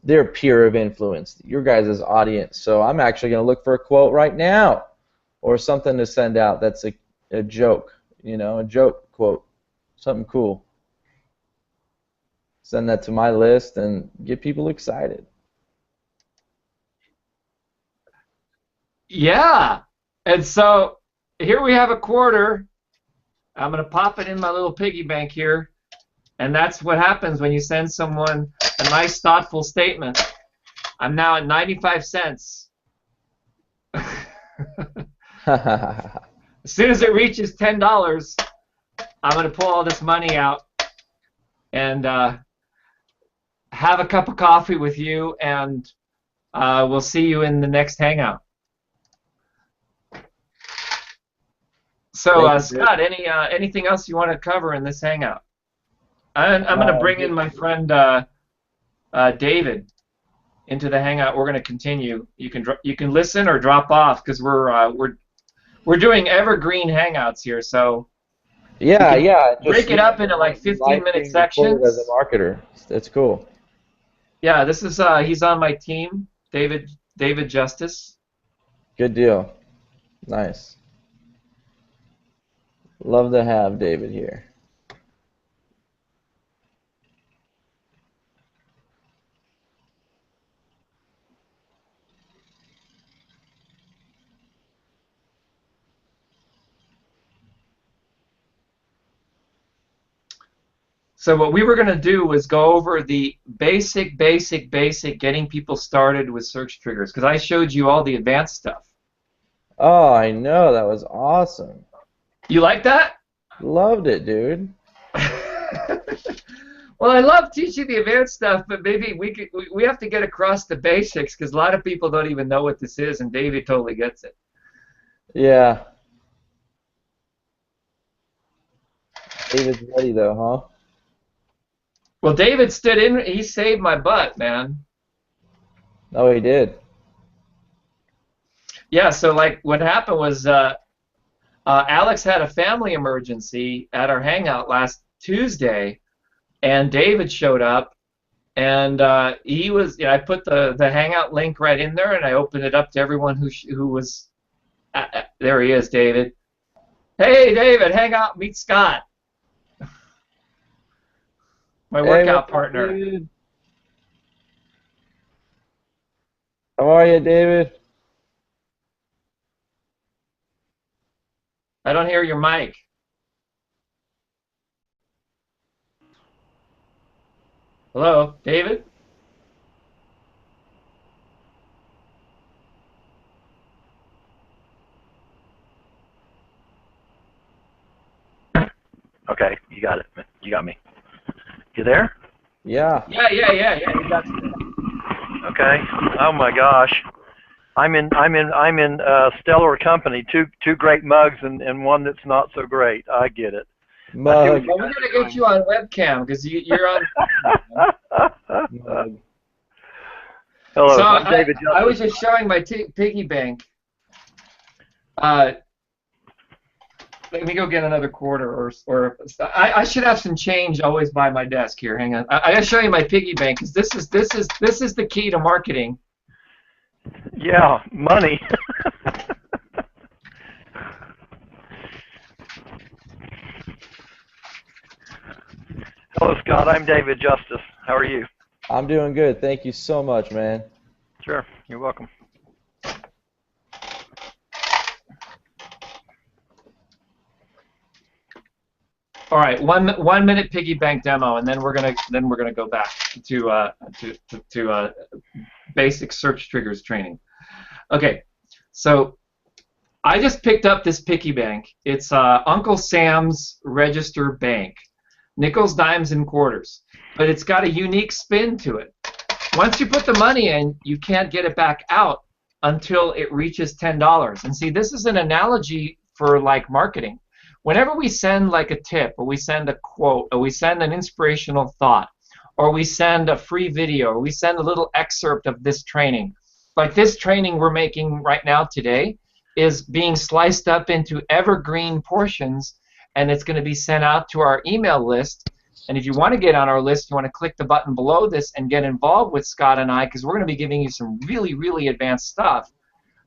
their peer of influence, your guys' audience. So I'm actually going to look for a quote right now, or something to send out that's a joke, you know, a joke quote, something cool. Send that to my list and get people excited. Yeah, and so here we have a quarter. I'm going to pop it in my little piggy bank here, and that's what happens when you send someone a nice, thoughtful statement. I'm now at 95 cents. As soon as it reaches $10, I'm going to pull all this money out and have a cup of coffee with you, and we'll see you in the next hangout. So, Scott, anything else you want to cover in this hangout? I'm going to bring in my friend David into the hangout. We're going to continue. You can listen or drop off because we're doing evergreen hangouts here. So yeah. Break it up into like 15-minute sections. As a marketer, it's cool. Yeah, this is he's on my team, David Justice. Good deal. Nice. Love to have David here. So what we were going to do was go over the basic getting people started with search triggers, because I showed you all the advanced stuff. Oh, I know. That was awesome. You like that? Loved it, dude. Well, I love teaching the advanced stuff, but maybe we have to get across the basics, because a lot of people don't even know what this is, and David totally gets it. Yeah. David's ready, though, huh? Well, David stood in. He saved my butt, man. Oh, he did. Yeah. So, like, what happened was Alex had a family emergency at our hangout last Tuesday, and David showed up, and he was. I put the hangout link right in there, and I opened it up to everyone who was. There he is, David. Hey, David, hang out, meet Scott. My workout partner. David? How are you, David? I don't hear your mic. Hello, David? Okay, you got it. You got me. You there? Yeah. Yeah. You got me. Okay. Oh my gosh. I'm in stellar company. Two great mugs and one that's not so great. I get it. I see what Mug. you Well, we're guys gonna are get you on webcam because you're on. doing. Mug. Hello, So I'm David I was Justice. just showing my piggy bank. Uh, Let me go get another quarter, or I should have some change always by my desk here. Hang on, I gotta show you my piggy bank because this is the key to marketing. Yeah, money. Hello, Scott. I'm David Justice. How are you? I'm doing good. Thank you so much, man. Sure, you're welcome. All right, 1 minute piggy bank demo, and then we're gonna go back to basic search triggers training. Okay, so I just picked up this piggy bank. It's Uncle Sam's Register Bank, nickels, dimes, and quarters, but it's got a unique spin to it. Once you put the money in, you can't get it back out until it reaches $10. And see, this is an analogy for like marketing. Whenever we send like a tip, or we send a quote, or we send an inspirational thought, or we send a free video, or we send a little excerpt of this training, like this training we're making right now today is being sliced up into evergreen portions, and it's going to be sent out to our email list. And if you want to get on our list, you want to click the button below this and get involved with Scott and I, because we're going to be giving you some really, really advanced stuff.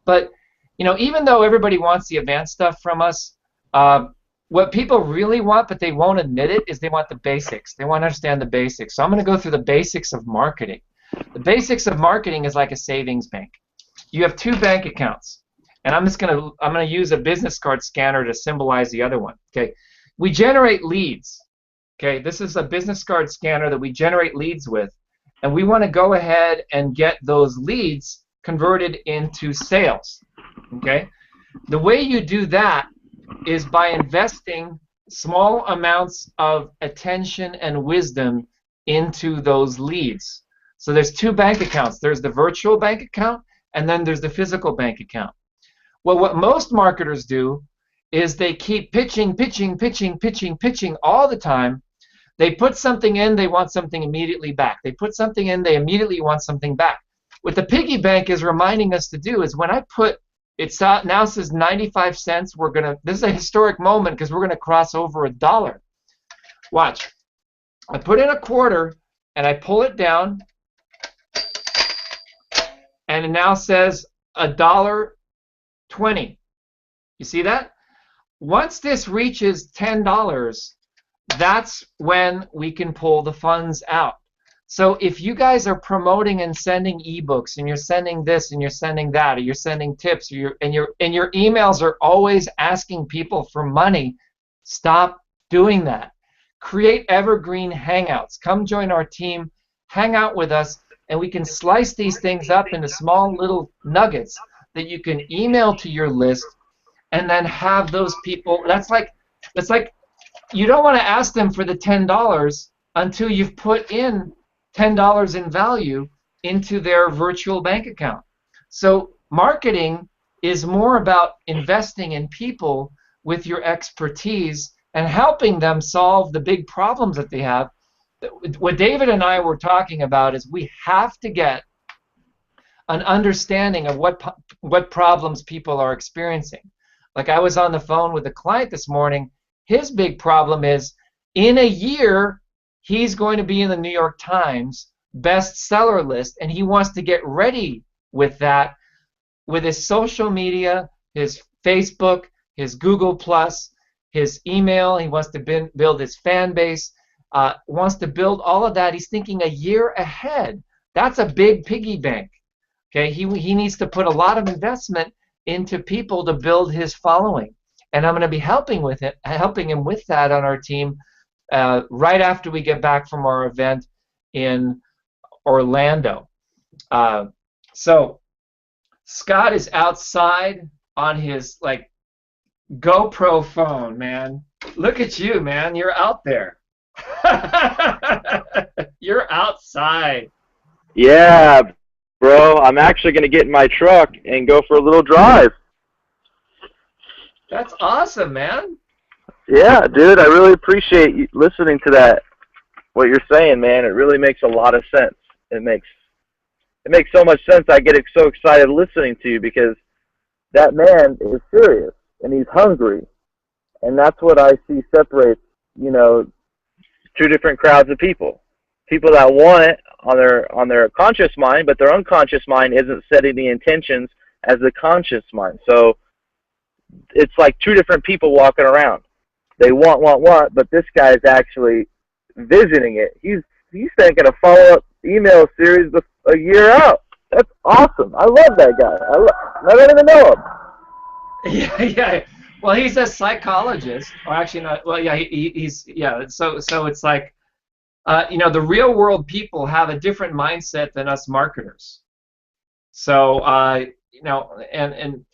But you know, even though everybody wants the advanced stuff from us, what people really want, but they won't admit it, is they want the basics. They want to understand the basics. So I'm going to go through the basics of marketing. The basics of marketing is like a savings bank. You have two bank accounts, and I'm gonna use a business card scanner to symbolize the other one. Okay, we generate leads. Okay, this is a business card scanner that we generate leads with, and we want to go ahead and get those leads converted into sales. Okay, the way you do that is by investing small amounts of attention and wisdom into those leads. So there's two bank accounts. There's the virtual bank account, and then there's the physical bank account. Well, what most marketers do is they keep pitching all the time. They put something in, they want something immediately back. They put something in, they immediately want something back. What the piggy bank is reminding us to do is when I put it now says 95 cents. This is a historic moment because we're gonna cross over $1. Watch. I put in a quarter and I pull it down, and it now says $1.20. You see that? Once this reaches $10, that's when we can pull the funds out. So if you guys are promoting and sending ebooks, and you're sending this and you're sending that, or you're sending tips, and your emails are always asking people for money, stop doing that. Create evergreen hangouts. Come join our team, hang out with us, and we can slice these things up into small little nuggets that you can email to your list, and then have those people. That's like you don't want to ask them for the $10 until you've put in $10 in value into their virtual bank account. So marketing is more about investing in people with your expertise and helping them solve the big problems that they have. What David and I were talking about is we have to get an understanding of what problems people are experiencing. Like I was on the phone with a client this morning. His big problem is in a year he's going to be in the New York Times bestseller list, and he wants to get ready with that, with his social media, his Facebook, his Google Plus, his email. He wants to build his fan base, wants to build all of that. He's thinking a year ahead. That's a big piggy bank. Okay, he needs to put a lot of investment into people to build his following, and I'm going to be helping him with that on our team right after we get back from our event. in Orlando. So Scott is outside on his like GoPro phone, man. Look at you, man. You're out there. You're outside. Yeah, bro. I'm actually going to get in my truck and go for a little drive. That's awesome, man. Yeah, dude. I really appreciate you listening to that. What you're saying, man. It really makes a lot of sense. It makes so much sense. I get so excited listening to you because that man is serious and he's hungry, and that's what I see separates, you know, two different crowds of people. People that want it on their conscious mind, but their unconscious mind isn't setting the intentions as the conscious mind. So it's like two different people walking around. They want, but this guy is actually visioning it. He's thinking a follow-up email series a year out. That's awesome. I love that guy. I don't even know him. Yeah. Well, he's a psychologist, or actually not. Well, yeah, he's yeah. So it's like, you know, the real world people have a different mindset than us marketers. So you know, and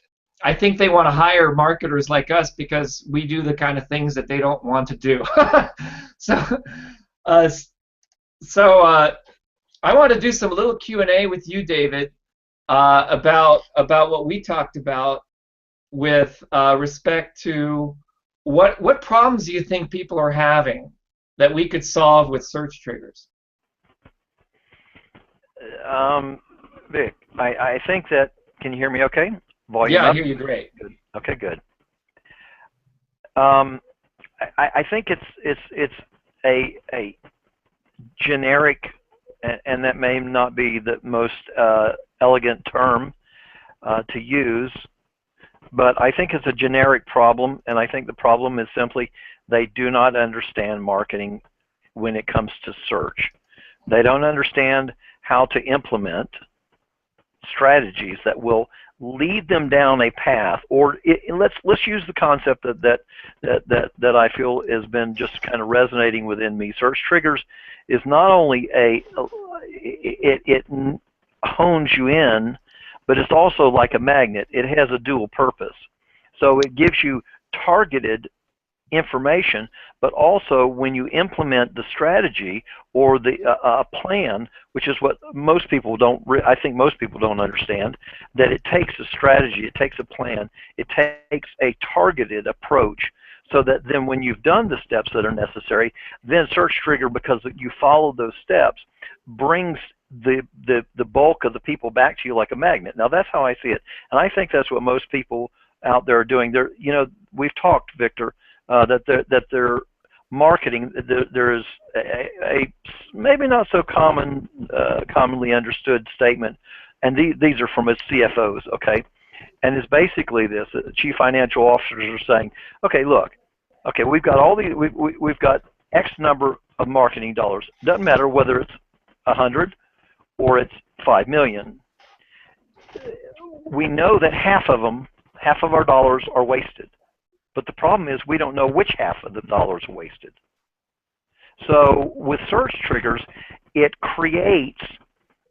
I think they want to hire marketers like us because we do the kind of things that they don't want to do. So I want to do some little Q&A with you, David, about what we talked about with respect to what problems do you think people are having that we could solve with search triggers? Vic, I think that, can you hear me okay? Volume Yeah, up? I hear you great. Good. Okay, good. I think it's a generic, and that may not be the most elegant term to use, but I think it's a generic problem, and I think the problem is simply they do not understand marketing when it comes to search. They don't understand how to implement strategies that will lead them down a path, or let's use the concept that I feel has been just kind of resonating within me. Search triggers is not only it hones you in, but it's also like a magnet. It has a dual purpose. So it gives you targeted information, but also when you implement the strategy or the plan, which is what most people don't, I think most people don't understand, that it takes a strategy, it takes a plan, it takes a targeted approach, so that then when you've done the steps that are necessary, then search trigger, because you follow those steps, brings the bulk of the people back to you like a magnet. Now that's how I see it, and I think that's what most people out there are doing. They're, you know, we've talked, Victor, that their marketing, there is a maybe not so commonly understood statement, and these are from its CFOs, okay, and it's basically this: chief financial officers are saying, okay, look, okay, we've got all these, we've got X number of marketing dollars. Doesn't matter whether it's 100 or it's 5 million. We know that half of our dollars are wasted. But the problem is we don't know which half of the dollars are wasted. So with search triggers, it creates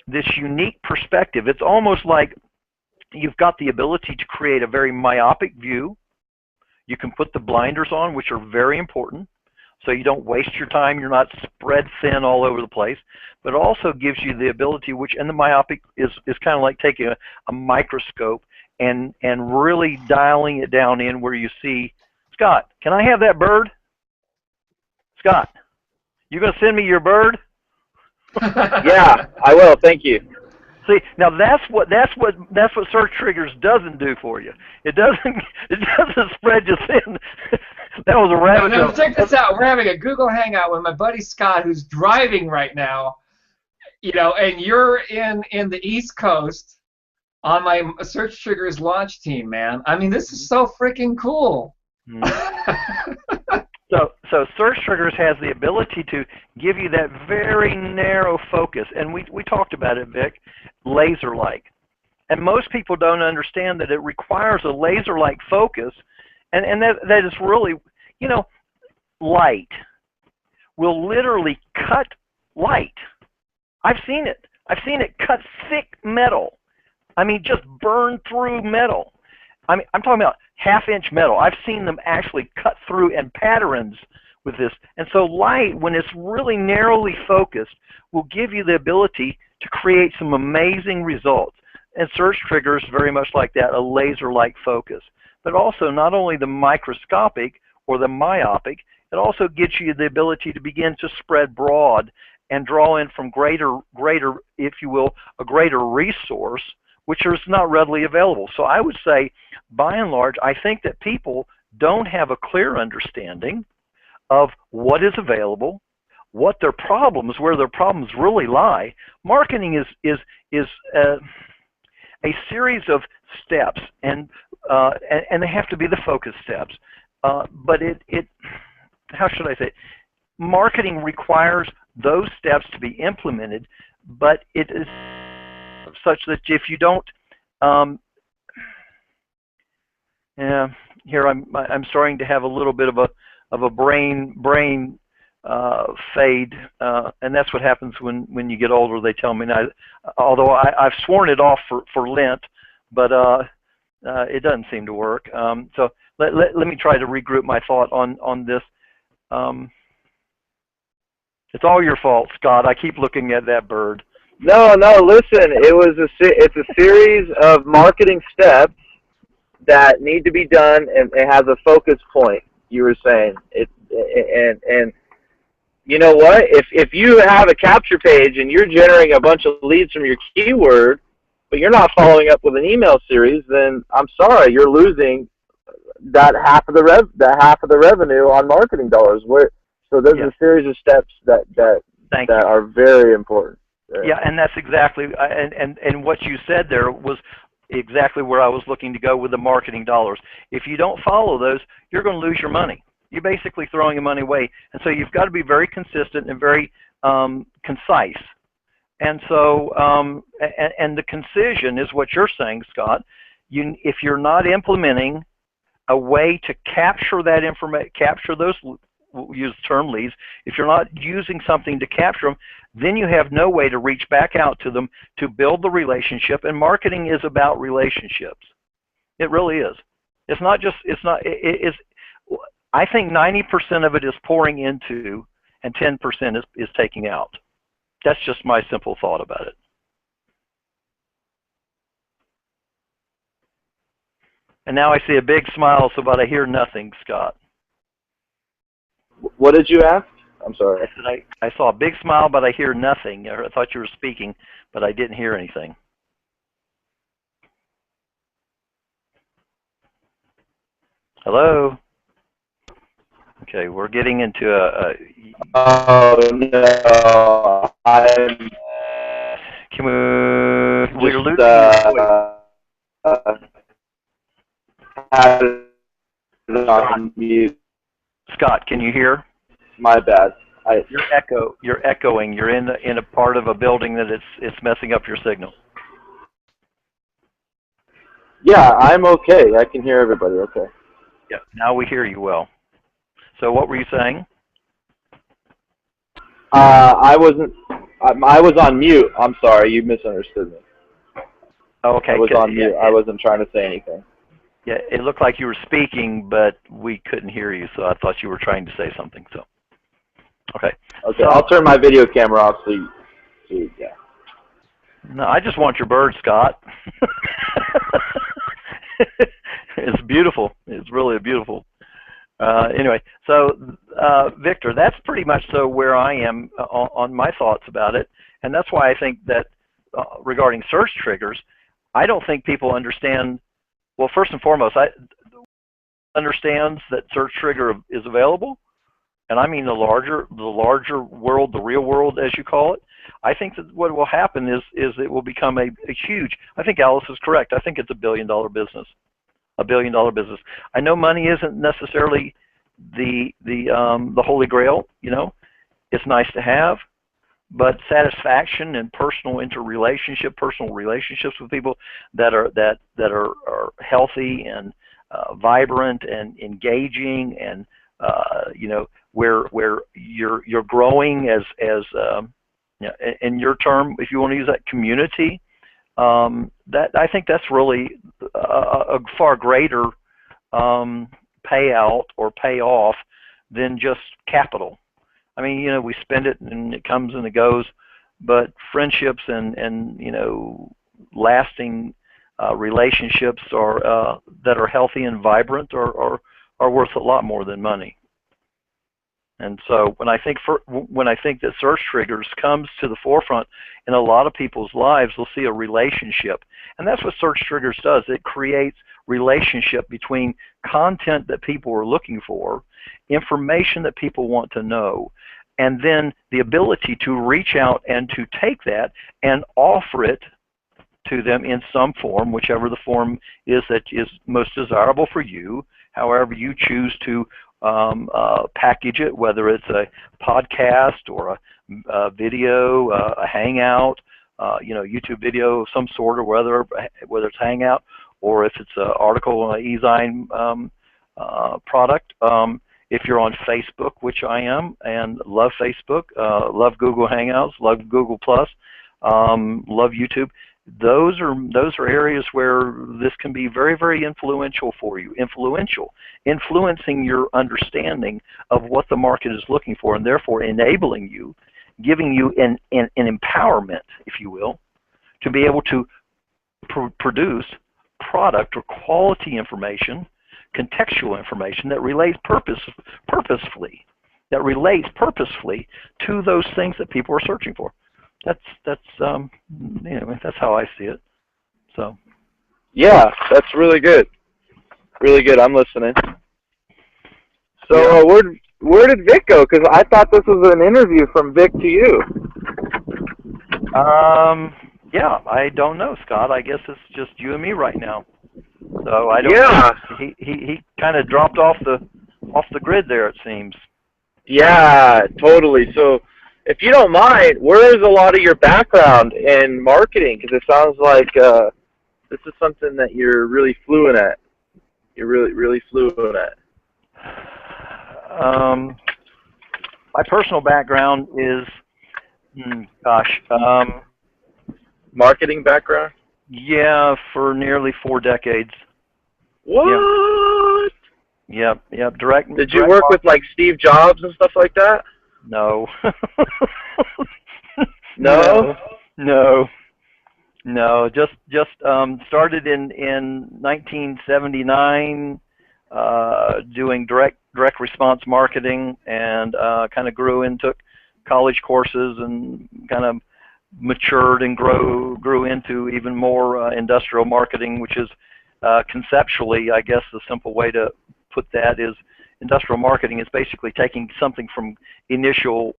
this unique perspective. It's almost like you've got the ability to create a very myopic view. You can put the blinders on, which are very important, so you don't waste your time. You're not spread thin all over the place. But it also gives you the ability, and the myopic is kind of like taking a microscope and really dialing it down in where you see, Scott, can I have that bird? Scott, you gonna send me your bird? Yeah, I will. Thank you. See, now that's what search triggers doesn't do for you. It doesn't spread you thin. That was a rabbit No, trail. check this out. We're having a Google Hangout with my buddy Scott, who's driving right now. You know, and you're in the East Coast on my search triggers launch team, man. I mean, this is so freaking cool. So search triggers has the ability to give you that very narrow focus, and we talked about it, Vic, laser-like. And most people don't understand that it requires a laser-like focus, and that is really, you know, light will literally cut light. I've seen it. I've seen it cut thick metal. I mean, just burn through metal. I mean, I'm talking about half-inch metal. I've seen them actually cut through and patterns with this. And so light, when it's really narrowly focused, will give you the ability to create some amazing results. And search triggers very much like that, a laser-like focus. But also not only the microscopic or the myopic, it also gives you the ability to begin to spread broad and draw in from greater, if you will, a greater resource, which is not readily available. So I would say, by and large, I think that people don't have a clear understanding of what is available, what their problems, where their problems really lie. Marketing is a series of steps, and they have to be the focus steps. But how should I say it? Marketing requires those steps to be implemented, but it is such that if you don't, here I'm starting to have a little bit of a brain fade, and that's what happens when you get older. They tell me now, although I've sworn it off for Lent, but it doesn't seem to work. So let me try to regroup my thought on this. It's all your fault, Scott. I keep looking at that bird. No, listen, it's a series of marketing steps that need to be done, and it has a focus point. You were saying and you know what? If you have a capture page and you're generating a bunch of leads from your keyword, but you're not following up with an email series, then I'm sorry, you're losing that half of the revenue on marketing dollars. So there's a series of steps that are very important. Yeah, and that's exactly, and what you said there was exactly where I was looking to go with the marketing dollars. If you don't follow those, you're going to lose your money. You're basically throwing your money away. And so you've got to be very consistent and very concise. And so, and the concision is what you're saying, Scott. If you're not implementing a way to capture that information, capture those, we'll use the term leads, if you're not using something to capture them, then you have no way to reach back out to them to build the relationship. And marketing is about relationships. It really is. It's not just, I think 90% of it is pouring into and 10% is taking out. That's just my simple thought about it. And now I see a big smile, but I hear nothing, Scott. What did you ask? I'm sorry. I said I saw a big smile, but I hear nothing. I thought you were speaking, but I didn't hear anything. Hello? Okay, we're getting into Oh, no. Can we're losing on mute. Scott, can you hear? My bad. You're echoing. You're in a part of a building that it's messing up your signal. Yeah, I'm okay. I can hear everybody okay. Yeah, now we hear you well. So what were you saying? I was on mute. I'm sorry, you misunderstood me. Oh, okay. I was on mute. I wasn't trying to say anything. Yeah, it looked like you were speaking, but we couldn't hear you, so I thought you were trying to say something. So, okay. Okay, so, I'll turn my video camera off. So yeah. No, I just want your bird, Scott. It's beautiful. It's really beautiful. Anyway, so Victor, that's pretty much so where I am on my thoughts about it, and that's why I think that regarding search triggers, I don't think people understand. Well, first and foremost, understands that search trigger is available, and I mean the larger world, the real world, as you call it. I think that what will happen is it will become a huge. I think Alice is correct. I think it's $1 billion business. $1 billion business. I know money isn't necessarily the holy grail. You know, it's nice to have, but satisfaction and personal relationships with people that are healthy and vibrant and engaging, and you know, where you're growing as Yeah, in your term, if you want to use that, community, that I think that's really a far greater payout or payoff than just capital. I mean, you know, we spend it and it comes and it goes, but friendships and you know, lasting relationships are that are healthy and vibrant are worth a lot more than money. And so when I think that search triggers comes to the forefront in a lot of people's lives, they'll see a relationship, and that's what search triggers does. It creates relationship between content that people are looking for, information that people want to know, and then the ability to reach out and to take that and offer it to them in some form, whichever the form is that is most desirable for you, however you choose to package it, whether it's a podcast or a video, a hangout, you know, YouTube video of some sort, or whether it's hangout or if it's an article on an eZine product. If you're on Facebook, which I am, and love Facebook, love Google Hangouts, love Google Plus, love YouTube. Those are areas where this can be very, very influential for you. Influencing your understanding of what the market is looking for, and therefore enabling you, giving you an empowerment, if you will, to be able to produce product or quality information, contextual information that relates purposefully to those things that people are searching for. That's anyway, that's how I see it. So. Yeah, that's really good. Really good. I'm listening. So Yeah. where did Vic go? Because I thought this was an interview from Vic to you. Yeah, I don't know, Scott. I guess it's just you and me right now. So I don't. Yeah. Know. He kind of dropped off the grid there, it seems. Yeah, totally. So, if you don't mind, where is a lot of your background in marketing? Because it sounds like this is something that you're really fluent at. You're really fluent at. My personal background is, Marketing background? Yeah, for nearly 4 decades. What? Yep. Direct. Did you work with like Steve Jobs and stuff like that? No. No? No. Just started in 1979 doing direct response marketing, and kind of grew and took college courses and kind of matured and grew into even more industrial marketing, which is conceptually, I guess the simple way to put that is industrial marketing is basically taking something from initial